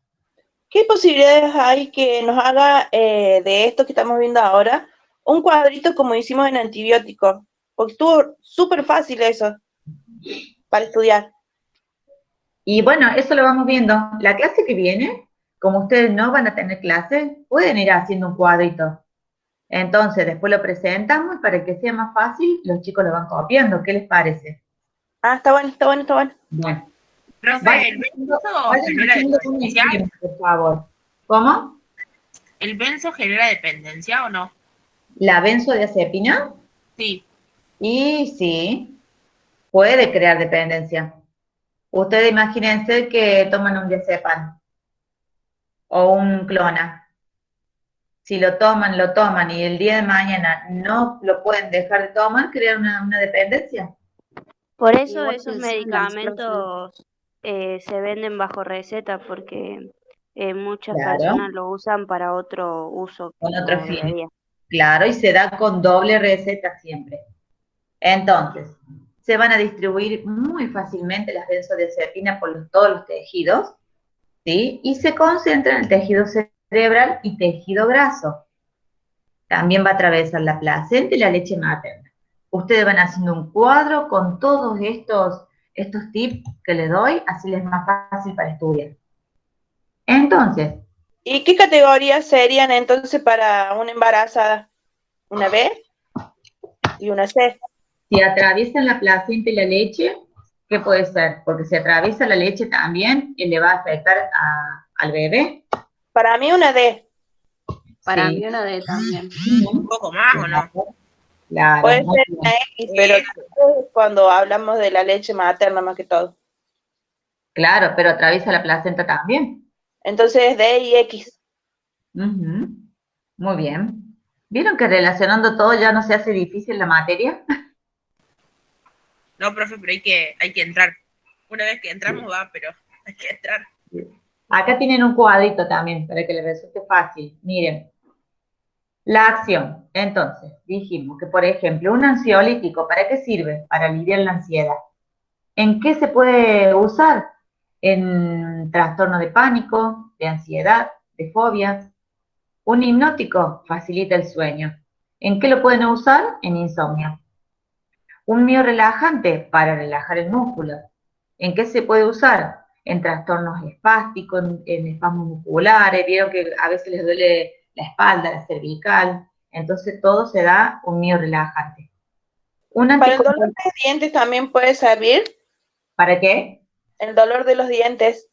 ¿qué posibilidades hay que nos haga de esto que estamos viendo ahora un cuadrito como hicimos en antibióticos? Porque estuvo súper fácil eso para estudiar. y bueno, eso lo vamos viendo. La clase que viene, como ustedes no van a tener clase, pueden ir haciendo un cuadrito. Entonces, después lo presentamos y para que sea más fácil, los chicos lo van copiando. ¿Qué les parece? Ah, está bueno, está bueno, está bueno. Bueno, Profe, ¿el benzo vayan genera haciendo un dependencia? esquema, por favor. ¿Cómo? ¿El benzo genera dependencia o no? ¿La benzodiazepina? Sí. Y sí, puede crear dependencia. Ustedes imagínense que toman un diazepam o un clona. Si lo toman y el día de mañana no lo pueden dejar de tomar, crear una dependencia. Por eso Igual esos que el Xanax, profe. medicamentos se venden bajo receta porque muchas Claro, personas lo usan para otro uso con que otro no fin. debería. Claro, y se da con doble receta siempre. Entonces, se van a distribuir muy fácilmente las benzodiazepinas por todos los tejidos, ¿sí? Y se concentra en el tejido cerebral y tejido graso. También va a atravesar la placenta y la leche materna. Ustedes van haciendo un cuadro con todos estos tips que les doy, así les es más fácil para estudiar. Entonces, ¿Y qué categorías serían entonces para una embarazada? ¿Una B y una C? si atraviesan la placenta y la leche, ¿qué puede ser? Porque si atraviesa la leche también, le va a afectar al bebé. Para mí una D. Para Sí. mí una D también. Un poco más, ¿o no? Claro, Puede muy ser bien. una X, pero cuando hablamos de la leche materna más que todo. Claro, pero atraviesa la placenta también. Entonces D y X. Ujú. Muy bien. ¿Vieron que relacionando todo ya no se hace difícil la materia? No, profe, pero hay que entrar. Una vez que entramos va, pero hay que entrar. Acá tienen un cuadrito también para que les resulte fácil. Miren, la acción. Entonces, dijimos que, por ejemplo, un ansiolítico, ¿para qué sirve? Para aliviar la ansiedad. ¿En qué se puede usar? En trastorno de pánico, de ansiedad, de fobias. Un hipnótico facilita el sueño. ¿En qué lo pueden usar? En insomnio. Un miorelajante para relajar el músculo. ¿En qué se puede usar? En trastornos espásticos, en espasmos musculares, vieron que a veces les duele la espalda, la cervical, entonces todo se da un miorelajante. Para el dolor de dientes también puede servir. ¿Para qué? El dolor de los dientes.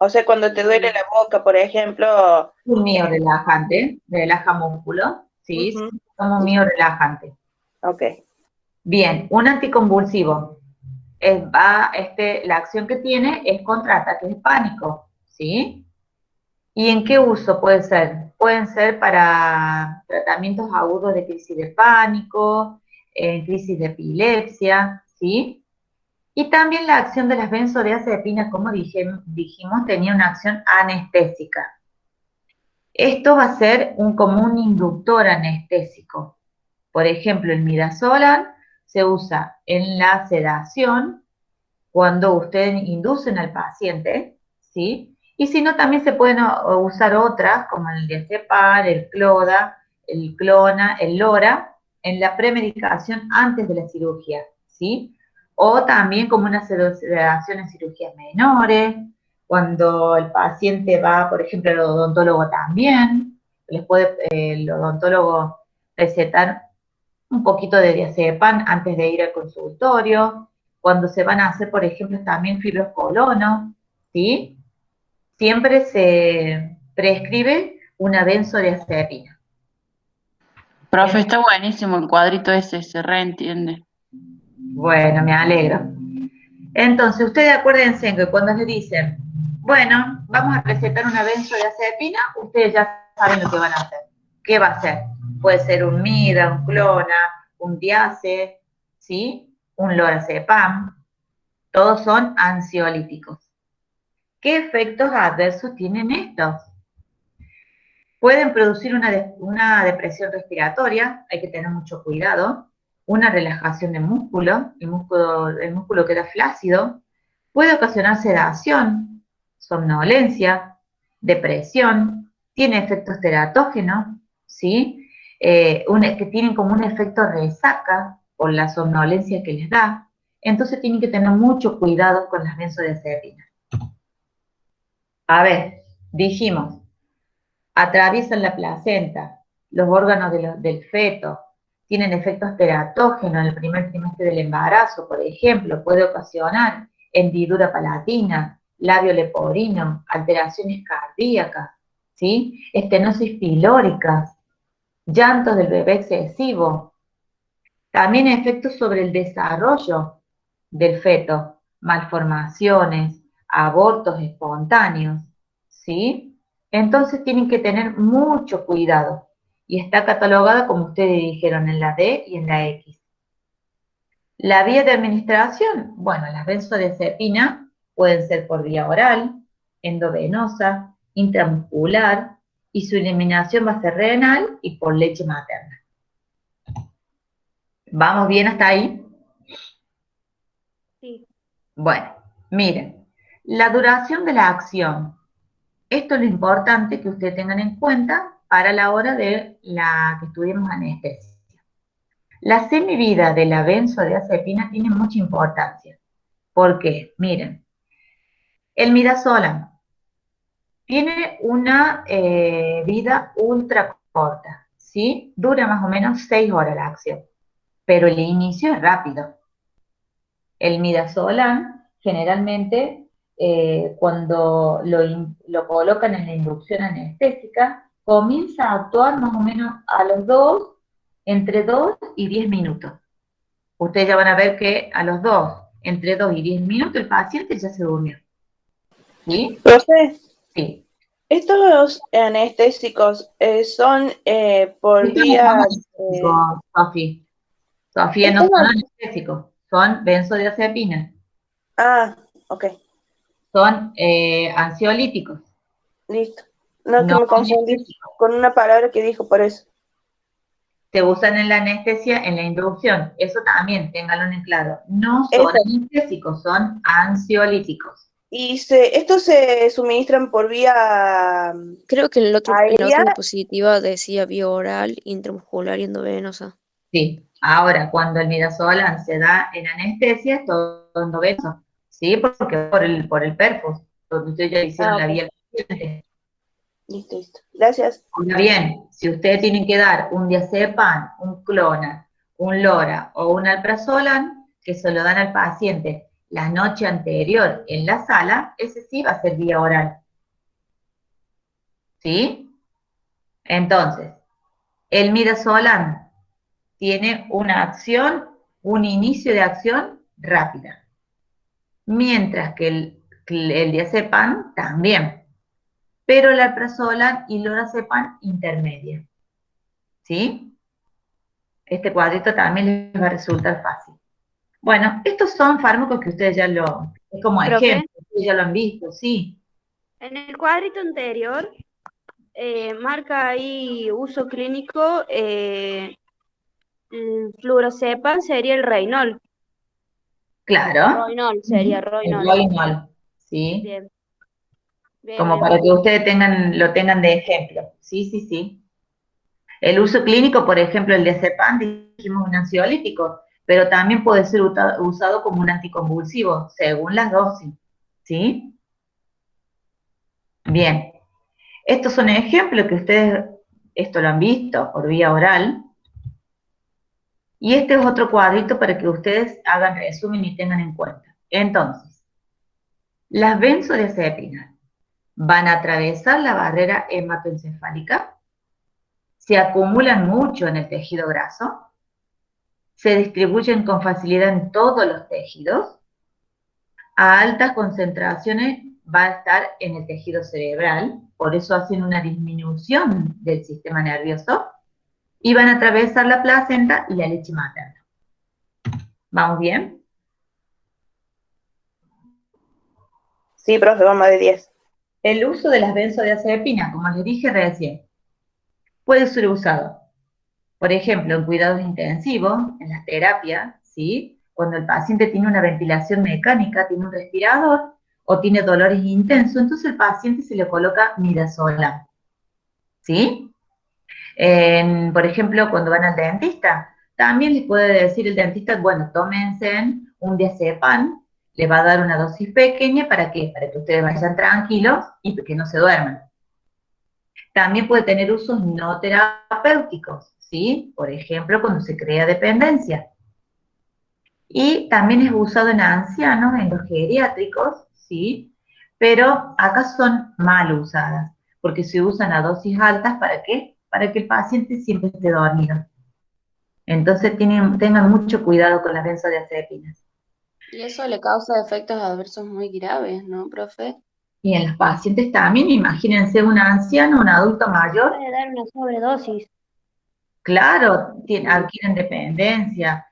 O sea, cuando te duele la boca, por ejemplo. Un miorelajante, relaja músculo, ¿sí? Ujú. Como un miorelajante. Ok. Bien, un anticonvulsivo. La acción que tiene es contra ataques de pánico, ¿sí? ¿Y en qué uso puede ser? Pueden ser para tratamientos agudos de crisis de pánico, en crisis de epilepsia, ¿sí? Y también la acción de las benzodiazepinas, como dijimos, tenía una acción anestésica. Esto va a ser como un inductor anestésico. Por ejemplo, el midazolam se usa en la sedación cuando ustedes inducen al paciente, ¿sí? Y si no, también se pueden usar otras, como el diazepam, el cloda, el clona, el lora, en la premedicación antes de la cirugía, ¿sí? O también como una sedación en cirugías menores, cuando el paciente va, por ejemplo, al odontólogo también, les puede el odontólogo recetar un poquito de diazepam antes de ir al consultorio, cuando se van a hacer, por ejemplo, también fibros colonos, ¿sí? Siempre se prescribe una benzodiazepina. Profe, está buenísimo el cuadrito ese, se reentiende. Bueno, me alegro. Entonces, ustedes acuérdense que cuando les dicen, bueno, vamos a recetar una benzodiazepina, ustedes ya saben lo que van a hacer. ¿Qué va a hacer? Puede ser un MIDA, un clona, un diace, ¿sí? Un lorazepam. Todos son ansiolíticos. ¿Qué efectos adversos tienen estos? Pueden producir una depresión respiratoria, hay que tener mucho cuidado, una relajación de músculo, el músculo queda flácido, puede ocasionar sedación, somnolencia, depresión, tiene efectos teratógenos, ¿sí? Que tienen como un efecto resaca por la somnolencia que les da, entonces tienen que tener mucho cuidado con las benzodiazepinas. A ver, dijimos, atraviesan la placenta, los órganos del feto, tienen efectos teratógenos en el primer trimestre del embarazo, por ejemplo, puede ocasionar hendidura palatina, labio leporino, alteraciones cardíacas, ¿sí? Estenosis pilóricas, llantos del bebé excesivo, también efectos sobre el desarrollo del feto, malformaciones, abortos espontáneos, ¿sí? Entonces tienen que tener mucho cuidado y está catalogada, como ustedes dijeron, en la D y en la X. La vía de administración, bueno, las benzodiazepinas pueden ser por vía oral, endovenosa, intramuscular, y su eliminación va a ser renal y por leche materna. ¿Vamos bien hasta ahí? Sí. Bueno, miren, la duración de la acción. Esto es lo importante que ustedes tengan en cuenta para la hora de la que estudiemos anestesia. La semivida de la benzodiazepina tiene mucha importancia. ¿Por qué? Miren, el midazolam tiene una vida ultra corta, ¿sí? Dura más o menos 6 horas la acción, pero el inicio es rápido. El midazolam generalmente cuando lo colocan en la inducción anestésica, comienza a actuar más o menos a los entre 2 y 10 minutos. Ustedes ya van a ver que a los entre 2 y 10 minutos, el paciente ya se durmió. ¿Sí? Profe, Sí. estos anestésicos son por vía... Sofía, no son anestésicos, son benzodiazepinas. Ah, ok. Son ansiolíticos. Listo. No, que No me confundí con una palabra que dijo, por eso. Se usan en la anestesia, en la inducción. Eso también, ténganlo en claro. No son anestésicos, son ansiolíticos. ¿Y estos se suministran por vía Creo que en la otra aérea? diapositiva decía vía oral, intramuscular y endovenosa. Sí. Ahora, cuando el midazolam se da en anestesia, es todo endovenoso. ¿Sí? Porque por el perfus, donde ustedes ya hicieron la vía. Listo, listo. Gracias. Ahora bien, si ustedes tienen que dar un diazepam, un clona, un lora o un alprazolam, que se lo dan al paciente la noche anterior en la sala, ese sí va a ser vía oral. ¿Sí? Entonces, el midazolam tiene una acción, un inicio de acción rápida. Mientras que el diazepam también. Pero el alprazolam y el lorazepam intermedia. ¿Sí? Este cuadrito también les va a resultar fácil. Bueno, estos son fármacos que ustedes ya es como Profe. ejemplo, ustedes ya lo han visto, sí. En el cuadrito anterior marca ahí uso clínico, el fluorocepam sería el Reynol. Claro. Roinol sería El Roinol. Roinol, ¿sí? Bien. Bien, Como bien, para bien. que ustedes lo tengan de ejemplo. Sí, sí, sí. El uso clínico, por ejemplo, el diazepam, dijimos un ansiolítico, pero también puede ser usado como un anticonvulsivo, según las dosis, ¿sí? Bien. Estos son ejemplos que ustedes, esto lo han visto por vía oral. Y este es otro cuadrito para que ustedes hagan resumen y tengan en cuenta. Entonces, las benzodiazepinas van a atravesar la barrera hematoencefálica, se acumulan mucho en el tejido graso, se distribuyen con facilidad en todos los tejidos, a altas concentraciones va a estar en el tejido cerebral, por eso hacen una disminución del sistema nervioso, y van a atravesar la placenta y la leche materna. ¿Vamos bien? Sí, profe, vamos de 10. El uso de las benzodiazepinas, como les dije recién, puede ser usado, por ejemplo, en cuidados intensivos, en las terapias, ¿sí? Cuando el paciente tiene una ventilación mecánica, tiene un respirador o tiene dolores intensos, entonces el paciente se le coloca midazolam, ¿sí? Por ejemplo, cuando van al dentista, también les puede decir el dentista, bueno, tómense un diazepam, les va a dar una dosis pequeña, ¿para qué? Para que ustedes vayan tranquilos y que no se duerman. También puede tener usos no terapéuticos, ¿sí? Por ejemplo, cuando se crea dependencia. Y también es usado en ancianos, en los geriátricos, ¿sí? Pero acá son mal usadas, porque se usan a dosis altas, ¿para qué? Para que el paciente siempre esté dormido. Entonces tengan mucho cuidado con las benzodiazepinas. Y eso le causa efectos adversos muy graves, ¿no, profe? Y en los pacientes también, imagínense un anciano, un adulto mayor, Puede dar una sobredosis. claro, adquieren dependencia,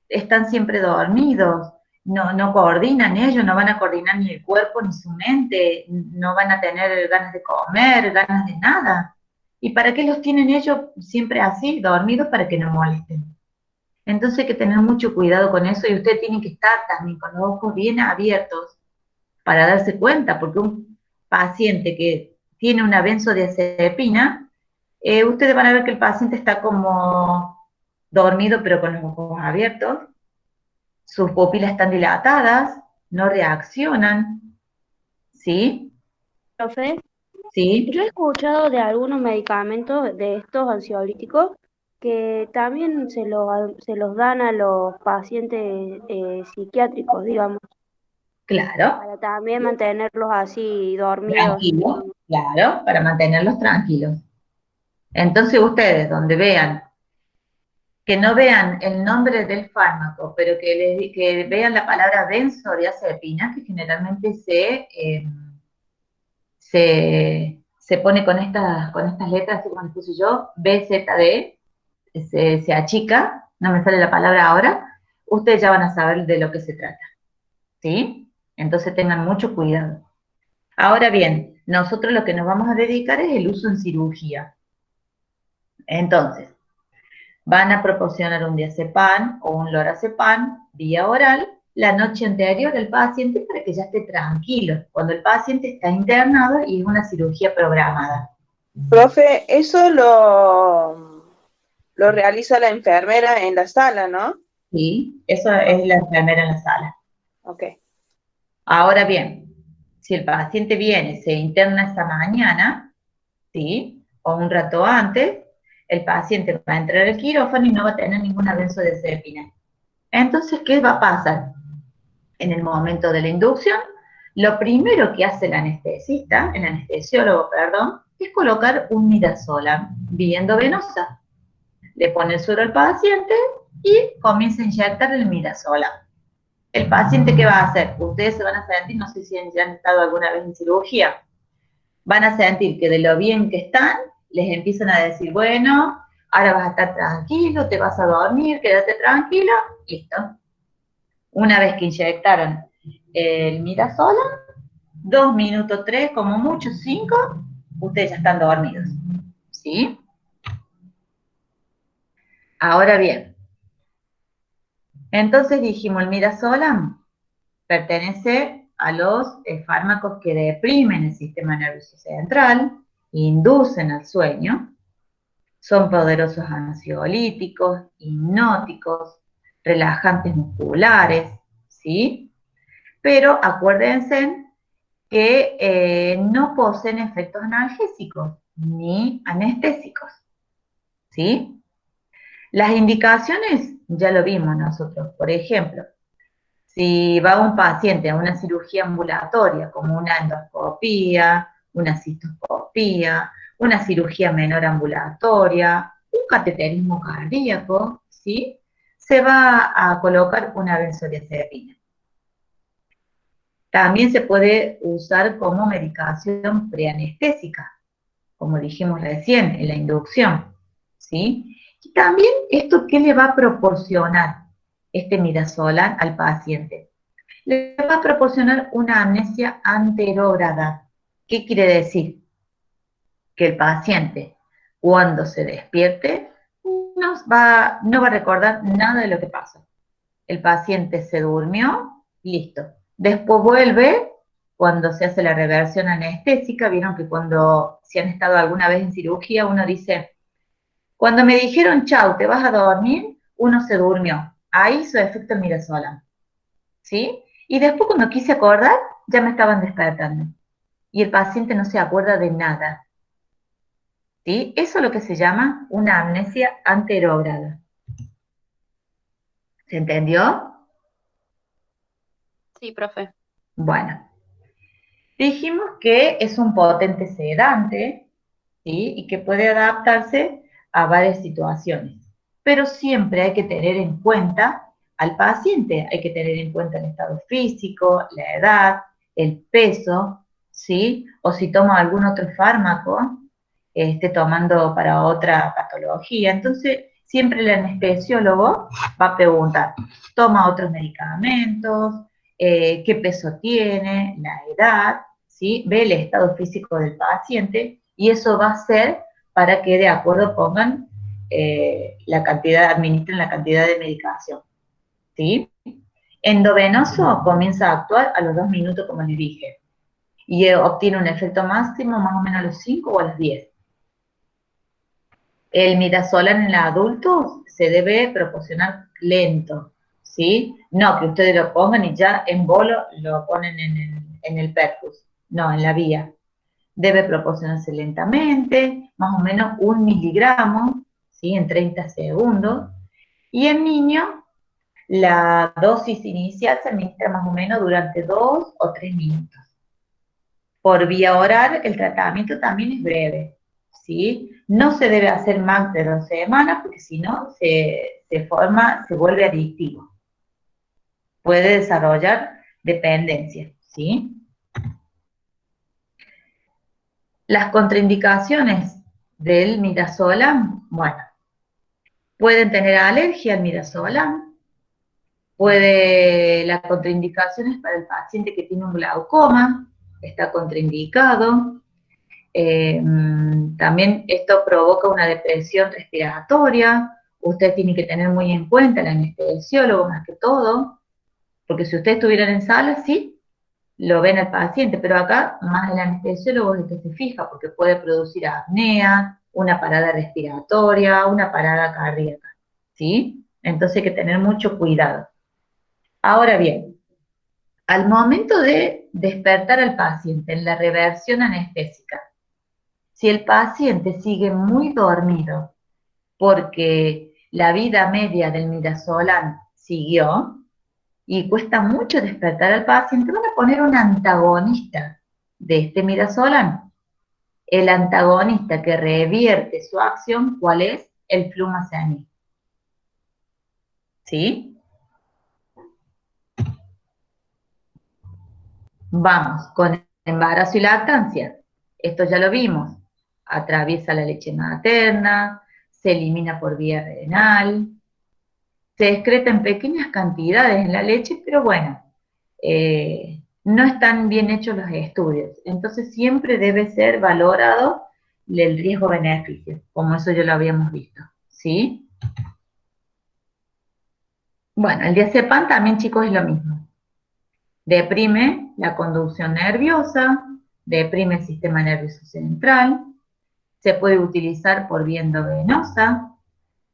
están siempre dormidos, no coordinan ellos, no van a coordinar ni el cuerpo ni su mente, no van a tener ganas de comer, ganas de nada. ¿Y para qué los tienen ellos siempre así, dormidos, para que no molesten? Entonces hay que tener mucho cuidado con eso y usted tiene que estar también con los ojos bien abiertos para darse cuenta, porque un paciente que tiene una benzodiazepina, ustedes van a ver que el paciente está como dormido pero con los ojos abiertos, sus pupilas están dilatadas, no reaccionan, ¿sí? Profe, ¿Sí? yo he escuchado de algunos medicamentos de estos ansiolíticos que también se los dan a los pacientes psiquiátricos, digamos, Claro, para también mantenerlos así dormidos. tranquilos, claro, para mantenerlos tranquilos. Entonces ustedes, donde vean, que no vean el nombre del fármaco, pero que vean la palabra benzodiazepina, que generalmente se pone con estas letras, así como puse yo, BZD, se achica, no me sale la palabra ahora, ustedes ya van a saber de lo que se trata, ¿sí? Entonces tengan mucho cuidado. Ahora bien, nosotros lo que nos vamos a dedicar es el uso en cirugía. Entonces, van a proporcionar un diazepam o un lorazepam vía oral la noche anterior al paciente para que ya esté tranquilo, cuando el paciente está internado y es una cirugía programada. Profe, eso lo realiza la enfermera en la sala, ¿no? Sí, eso es la enfermera en la sala. Ok. Ahora bien, si el paciente viene, se interna esa mañana, ¿sí? O un rato antes, el paciente va a entrar al quirófano y no va a tener ninguna benzodiazepina. Entonces, ¿qué va a pasar? en el momento de la inducción, lo primero que hace el anestesista, el anestesiólogo, perdón, es colocar un midazolam vía endovenosa. Le pone el suero al paciente y comienza a inyectar el midazolam. ¿El paciente qué va a hacer? Ustedes se van a sentir, no sé si ya han estado alguna vez en cirugía, van a sentir que de lo bien que están, les empiezan a decir, bueno, ahora vas a estar tranquilo, te vas a dormir, quédate tranquilo, listo. Una vez que inyectaron el midazolam, 2 minutos, 3, como mucho 5, ustedes ya están dormidos, ¿sí? Ahora bien, entonces dijimos, el midazolam pertenece a los fármacos que deprimen el sistema nervioso central, inducen al sueño, son poderosos ansiolíticos, hipnóticos, relajantes musculares, ¿sí? Pero acuérdense que no poseen efectos analgésicos ni anestésicos, ¿sí? Las indicaciones ya lo vimos nosotros. Por ejemplo, si va un paciente a una cirugía ambulatoria, como una endoscopía, una cistoscopía, una cirugía menor ambulatoria, un cateterismo cardíaco, ¿sí? Se va a colocar una benzodiazepina. También se puede usar como medicación preanestésica, como dijimos recién, en la inducción, ¿sí? Y también esto, ¿qué le va a proporcionar este midazolam al paciente? Le va a proporcionar una amnesia anterógrada. ¿Qué quiere decir? Que el paciente, cuando se despierte, no va a recordar nada de lo que pasó. El paciente se durmió, listo. Después vuelve, cuando se hace la reversión anestésica, vieron que cuando, si han estado alguna vez en cirugía, uno dice, cuando me dijeron, chau, te vas a dormir, uno se durmió. Ahí hizo efecto el midazolam, ¿sí? Y después cuando quise acordar, ya me estaban despertando. Y el paciente no se acuerda de nada, ¿sí? Eso es lo que se llama una amnesia anterógrada. ¿Se entendió? Sí, profe. Bueno, dijimos que es un potente sedante, ¿sí? Y que puede adaptarse a varias situaciones. Pero siempre hay que tener en cuenta al paciente, hay que tener en cuenta el estado físico, la edad, el peso, ¿sí? O si toma algún otro fármaco, esté tomando para otra patología. Entonces, siempre el anestesiólogo va a preguntar, ¿toma otros medicamentos? ¿Qué peso tiene? La edad, ¿sí? Ve el estado físico del paciente y eso va a ser para que de acuerdo pongan la cantidad, administren la cantidad de medicación, ¿sí? Endovenoso comienza a actuar a los 2 minutos, como les dije, y obtiene un efecto máximo más o menos a los 5 o a los 10. El midazolam en adultos se debe proporcionar lento, ¿sí? No que ustedes lo pongan y ya en bolo lo ponen en el percus, no, en la vía. Debe proporcionarse lentamente, más o menos 1 miligramo, ¿sí? En 30 segundos. Y en niños, la dosis inicial se administra más o menos durante 2 o 3 minutos. Por vía oral, el tratamiento también es breve, ¿sí? No se debe hacer más de 2 semanas, porque si no, se vuelve adictivo. Puede desarrollar dependencia, ¿sí? Las contraindicaciones del midazolam, bueno, pueden tener alergia al midazolam, las contraindicaciones para el paciente que tiene un glaucoma, está contraindicado. También esto provoca una depresión respiratoria. Usted tiene que tener muy en cuenta el anestesiólogo más que todo, porque si ustedes estuvieran en sala, sí, lo ven al paciente, pero acá más el anestesiólogo es el que se fija, porque puede producir apnea, una parada respiratoria, una parada cardíaca, ¿sí? Entonces hay que tener mucho cuidado. Ahora bien, al momento de despertar al paciente en la reversión anestésica, si el paciente sigue muy dormido porque la vida media del midazolam siguió, y cuesta mucho despertar al paciente, van a poner un antagonista de este midazolam. El antagonista que revierte su acción, ¿cuál es? El flumazenil. ¿Sí? Vamos con embarazo y lactancia. Esto ya lo vimos. Atraviesa la leche materna, se elimina por vía renal, se excreta en pequeñas cantidades en la leche, pero bueno, no están bien hechos los estudios. Entonces siempre debe ser valorado el riesgo-beneficio, como eso ya lo habíamos visto. ¿Sí? Bueno, el diazepam también, chicos, es lo mismo. Deprime la conducción nerviosa, deprime el sistema nervioso central, se puede utilizar por vía endovenosa,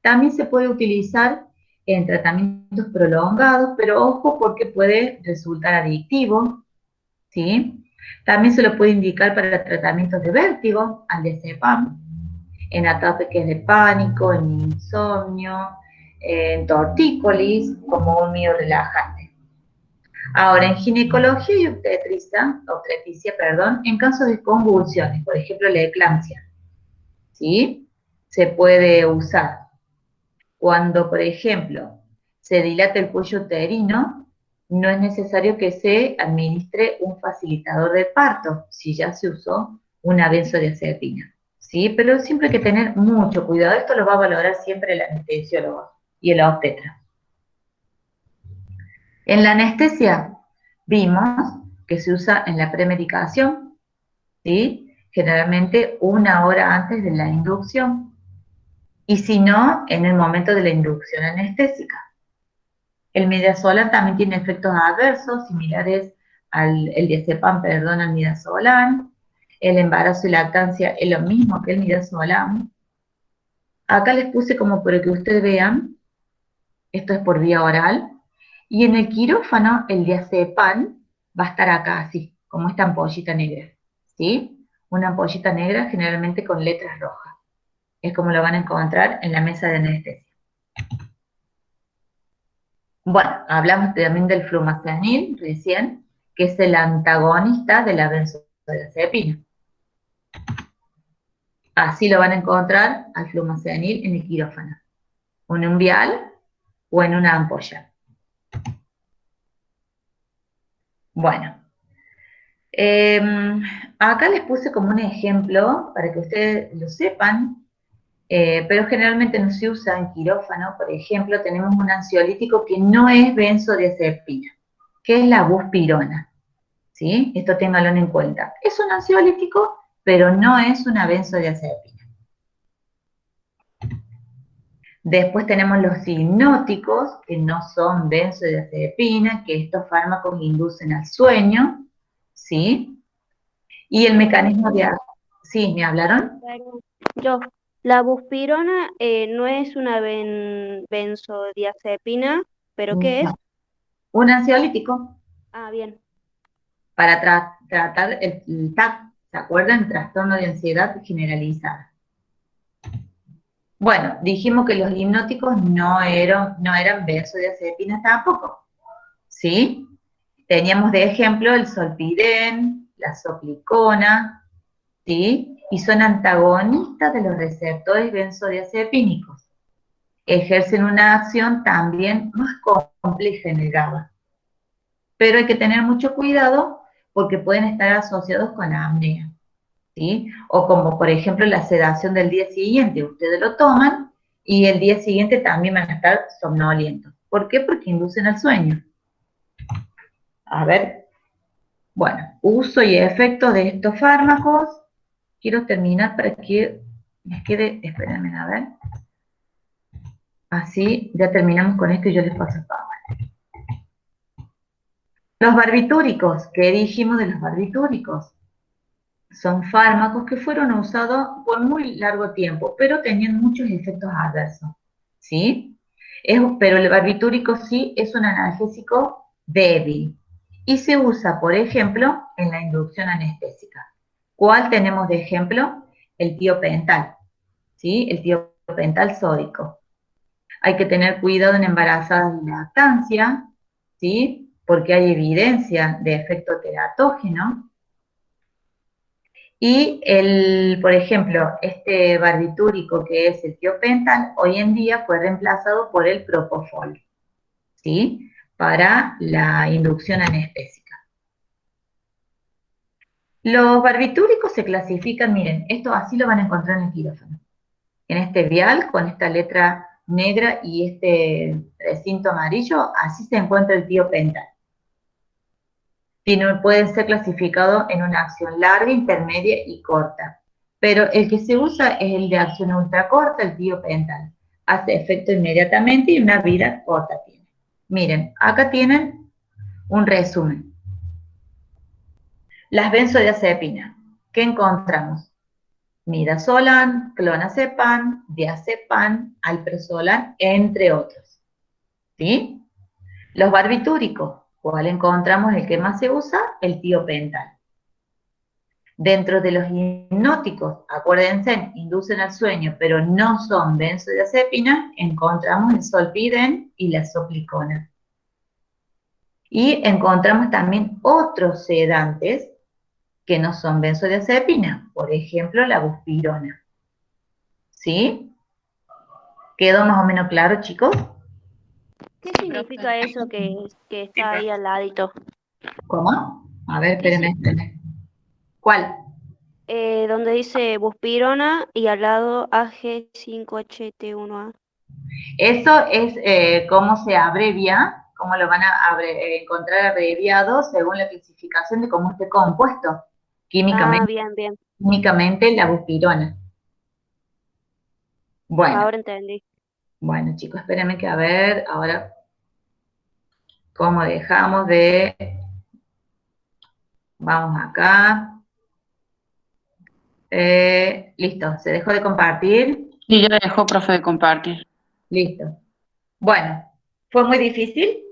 también se puede utilizar en tratamientos prolongados, pero ojo porque puede resultar adictivo, ¿sí? También se lo puede indicar para tratamientos de vértigo, al diazepam, en ataques de pánico, en insomnio, en tortícolis, como un miorelajante. Ahora, en ginecología y obstetricia, en casos de convulsiones, por ejemplo, la eclampsia, ¿sí? Se puede usar. Cuando, por ejemplo, se dilata el cuello uterino, no es necesario que se administre un facilitador de parto, si ya se usó una benzodiazepina, ¿sí? Pero siempre hay que tener mucho cuidado. Esto lo va a valorar siempre el anestesiólogo y el obstetra. En la anestesia vimos que se usa en la premedicación, ¿sí? Generalmente 1 hora antes de la inducción, y si no, en el momento de la inducción anestésica. El midazolam también tiene efectos adversos similares al diazepam, al midazolam. El embarazo y lactancia es lo mismo que el midazolam. Acá les puse como para que ustedes vean, esto es por vía oral, y en el quirófano el diazepam va a estar acá así, como esta ampollita negra, ¿sí? Una ampollita negra generalmente con letras rojas. Es como lo van a encontrar en la mesa de anestesia. Bueno, hablamos también del flumazenil recién, que es el antagonista de la benzodiazepina. Así lo van a encontrar al flumazenil en el quirófano, o en un vial o en una ampolla. Bueno, acá les puse como un ejemplo para que ustedes lo sepan, pero generalmente no se usa en quirófano. Por ejemplo, tenemos un ansiolítico que no es benzodiazepina, que es la buspirona, ¿sí? Esto ténganlo en cuenta. Es un ansiolítico, pero no es una benzodiazepina. Después tenemos los hipnóticos, que no son benzodiazepina, que estos fármacos inducen al sueño, ¿sí? Y el mecanismo de... ¿Sí? ¿Me hablaron? La buspirona no es una benzodiazepina, ¿pero qué es? Un ansiolítico. Ah, bien. Para tratar el TAC, ¿se acuerdan? Trastorno de ansiedad generalizada. Bueno, dijimos que los hipnóticos no eran benzodiazepinas tampoco, ¿sí? Teníamos de ejemplo el solpidem, la soplicona, ¿sí? Y son antagonistas de los receptores benzodiazepínicos. Ejercen una acción también más compleja en el GABA. Pero hay que tener mucho cuidado porque pueden estar asociados con la apnea, ¿sí? O como por ejemplo la sedación del día siguiente, ustedes lo toman y el día siguiente también van a estar somnolientos. ¿Por qué? Porque inducen al sueño. A ver, bueno, uso y efecto de estos fármacos. Quiero terminar para que les quede, espérenme a ver. Así ya terminamos con esto y yo les paso el PowerPoint. Los barbitúricos, ¿qué dijimos de los barbitúricos? Son fármacos que fueron usados por muy largo tiempo, pero tenían muchos efectos adversos, ¿sí? Pero el barbitúrico sí es un analgésico débil y se usa, por ejemplo, en la inducción anestésica. ¿Cuál tenemos de ejemplo? El tiopental, ¿sí? El tiopental sódico. Hay que tener cuidado en embarazadas y lactancia, ¿sí? Porque hay evidencia de efecto teratógeno. Y por ejemplo, este barbitúrico que es el tiopental, hoy en día fue reemplazado por el propofol, ¿sí? Para la inducción anestésica. Los barbitúricos se clasifican, miren, esto así lo van a encontrar en el quirófano. En este vial, con esta letra negra y este recinto amarillo, así se encuentra el tiopental. Pueden ser clasificados en una acción larga, intermedia y corta. Pero el que se usa es el de acción ultracorta, el tiopental. Hace efecto inmediatamente y una vida corta tiene. Miren, acá tienen un resumen. Las benzodiazepinas. ¿Qué encontramos? Midazolam, clonazepam, diazepam, alprazolam, entre otros. ¿Sí? Los barbitúricos. ¿Cuál encontramos el que más se usa? El tiopental. Dentro de los hipnóticos, acuérdense, inducen al sueño, pero no son benzodiazepinas, encontramos el zolpidem y la zoplicona. Y encontramos también otros sedantes que no son benzodiazepinas, por ejemplo, la buspirona. ¿Sí? ¿Quedó más o menos claro, chicos? ¿Qué significa eso que está ahí al ladito? ¿Cómo? A ver, espérenme. ¿Cuál? Donde dice buspirona y al lado AG5HT1A. Eso es cómo se abrevia, cómo lo van a encontrar abreviado según la clasificación de cómo esté compuesto químicamente, Bien. químicamente la buspirona. Bueno, Ahora entendí. bueno chicos, espérenme que a ver ahora cómo dejamos de... Vamos acá. Listo, ¿se dejó de compartir? Y ya dejó, profe, de compartir. Listo. Bueno, ¿fue muy difícil?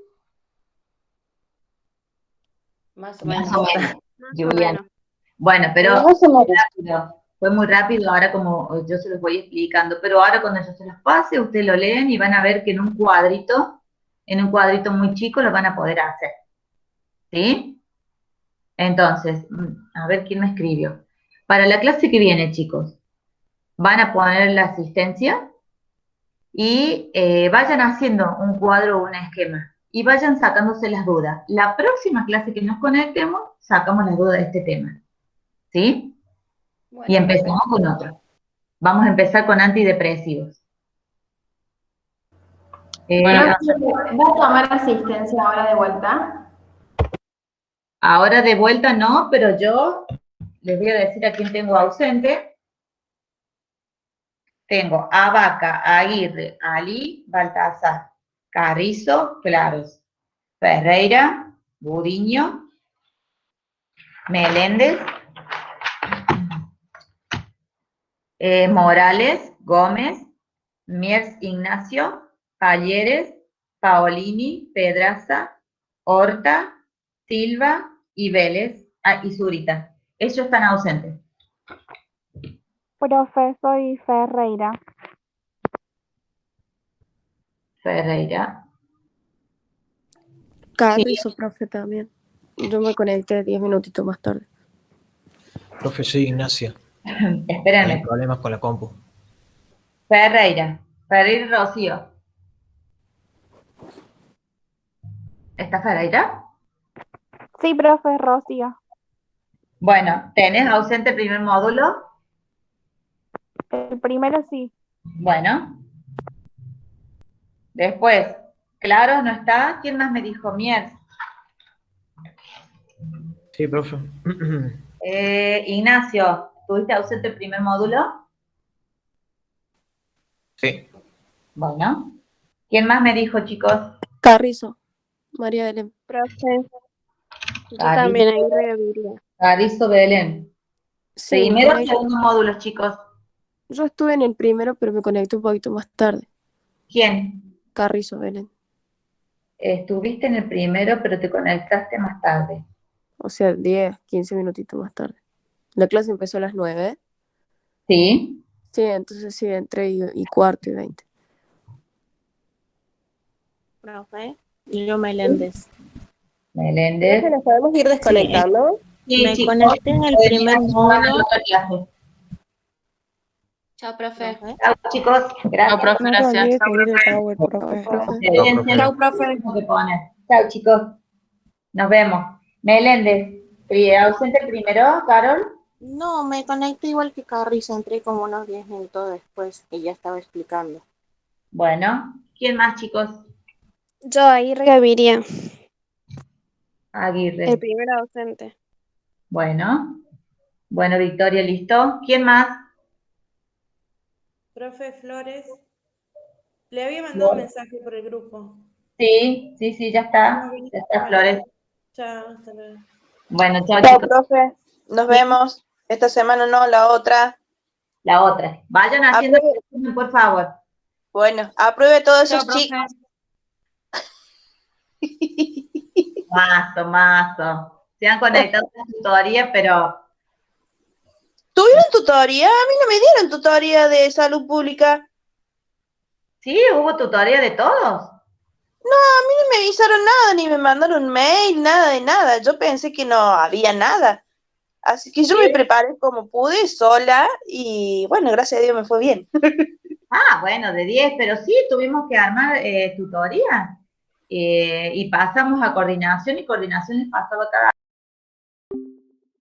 Más o menos. Julián. Bueno, pero fue muy rápido ahora como yo se los voy explicando, pero ahora cuando yo se los pase, ustedes lo leen y van a ver que en un cuadrito muy chico lo van a poder hacer. ¿Sí? Entonces, a ver quién me escribió. Para la clase que viene, chicos, van a poner la asistencia y vayan haciendo un cuadro o un esquema y vayan sacándose las dudas. La próxima clase que nos conectemos, sacamos las dudas de este tema. ¿Sí? Bueno, Y empezamos con otro. Vamos a empezar con antidepresivos. Bueno, ¿Vas a tomar asistencia ahora de vuelta? Ahora de vuelta no, pero yo les voy a decir a quién tengo ausente. Tengo a Vaca, Aguirre, Ali, Baltasar, Carrizo, Claros, Ferreira, Buriño, Meléndez, Morales, Gómez, Miers Ignacio, Talleres, Paolini, Pedraza, Horta, Silva y Vélez, y Zurita. Ellos están ausentes. Profe, soy Ferreira. Ferreira. Carrizo, profe, también. Yo me conecté 10 minutitos más tarde. Profe, soy Ignacia. Espérenme. Hay problemas con la compu. Ferreira Rocío. ¿Está Ferreira? Sí, profe, Rocío. Bueno, ¿tenés ausente el primer módulo? El primero sí. Bueno. Después, Claros no está. ¿Quién más me dijo? Miers. Sí, profe. Ignacio, ¿tuviste ausente el primer módulo? Sí. Bueno. ¿Quién más me dijo, chicos? Carrizo, María Belén. Profe, yo también ahí reviviría. Carrizo Belén. Sí, Primero y segundo módulo, chicos. yo estuve en el primero, pero me conecté un poquito más tarde. ¿Quién? Carrizo, Belén. Estuviste en el primero, pero te conectaste más tarde. O sea, 10, 15 minutitos más tarde. La clase empezó a las 9. ¿Sí? Sí, entonces sí, entré y cuarto y 20. Profe, yo Meléndez. Meléndez. Profe, ¿nos podemos ir desconectando? Sí, Me chicos, conecté en el pueden ir primer a tomar módulo. otra clase. Chao, profe. Chao, chicos. Chao, Gracias. profe, No se gracias. olvide seguir el Power, profe. Profe. Experiencia, Chao, profe. tengo que poner. Chao, chicos. Nos vemos. Meléndez. Ausente el primero, Carol. No, me conecté igual que Carris, entré como unos 10 minutos después y ya estaba explicando. Bueno, ¿quién más, chicos? Yo, Aguirre Gaviria, el Aguirre. primer ausente. Bueno. Bueno, Victoria, ¿listo? ¿Quién más? Profe Flores, le había mandado un mensaje por el grupo. Sí, ya está. Ya está, Bueno, Flores. chao, hasta luego. Bueno, chao, Chao, chicos. profe. Nos vemos. Esta semana no, la otra. La otra. Vayan haciendo el resumen, por favor. Bueno, apruebe todos Chao, esos profe. chicos. Mazo. Se han conectado a la tutoría, pero ¿Tuvieron tutoría? A mí no me dieron tutoría de salud pública. sí, hubo tutoría de todos. No, a mí no me avisaron nada, ni me mandaron mail, nada de nada. Yo pensé que no había nada. Así que yo me preparé como pude, sola, y bueno, gracias a Dios me fue bien. Ah, bueno, de 10, pero sí tuvimos que armar tutoría. Y pasamos a coordinación, y coordinación les pasaba cada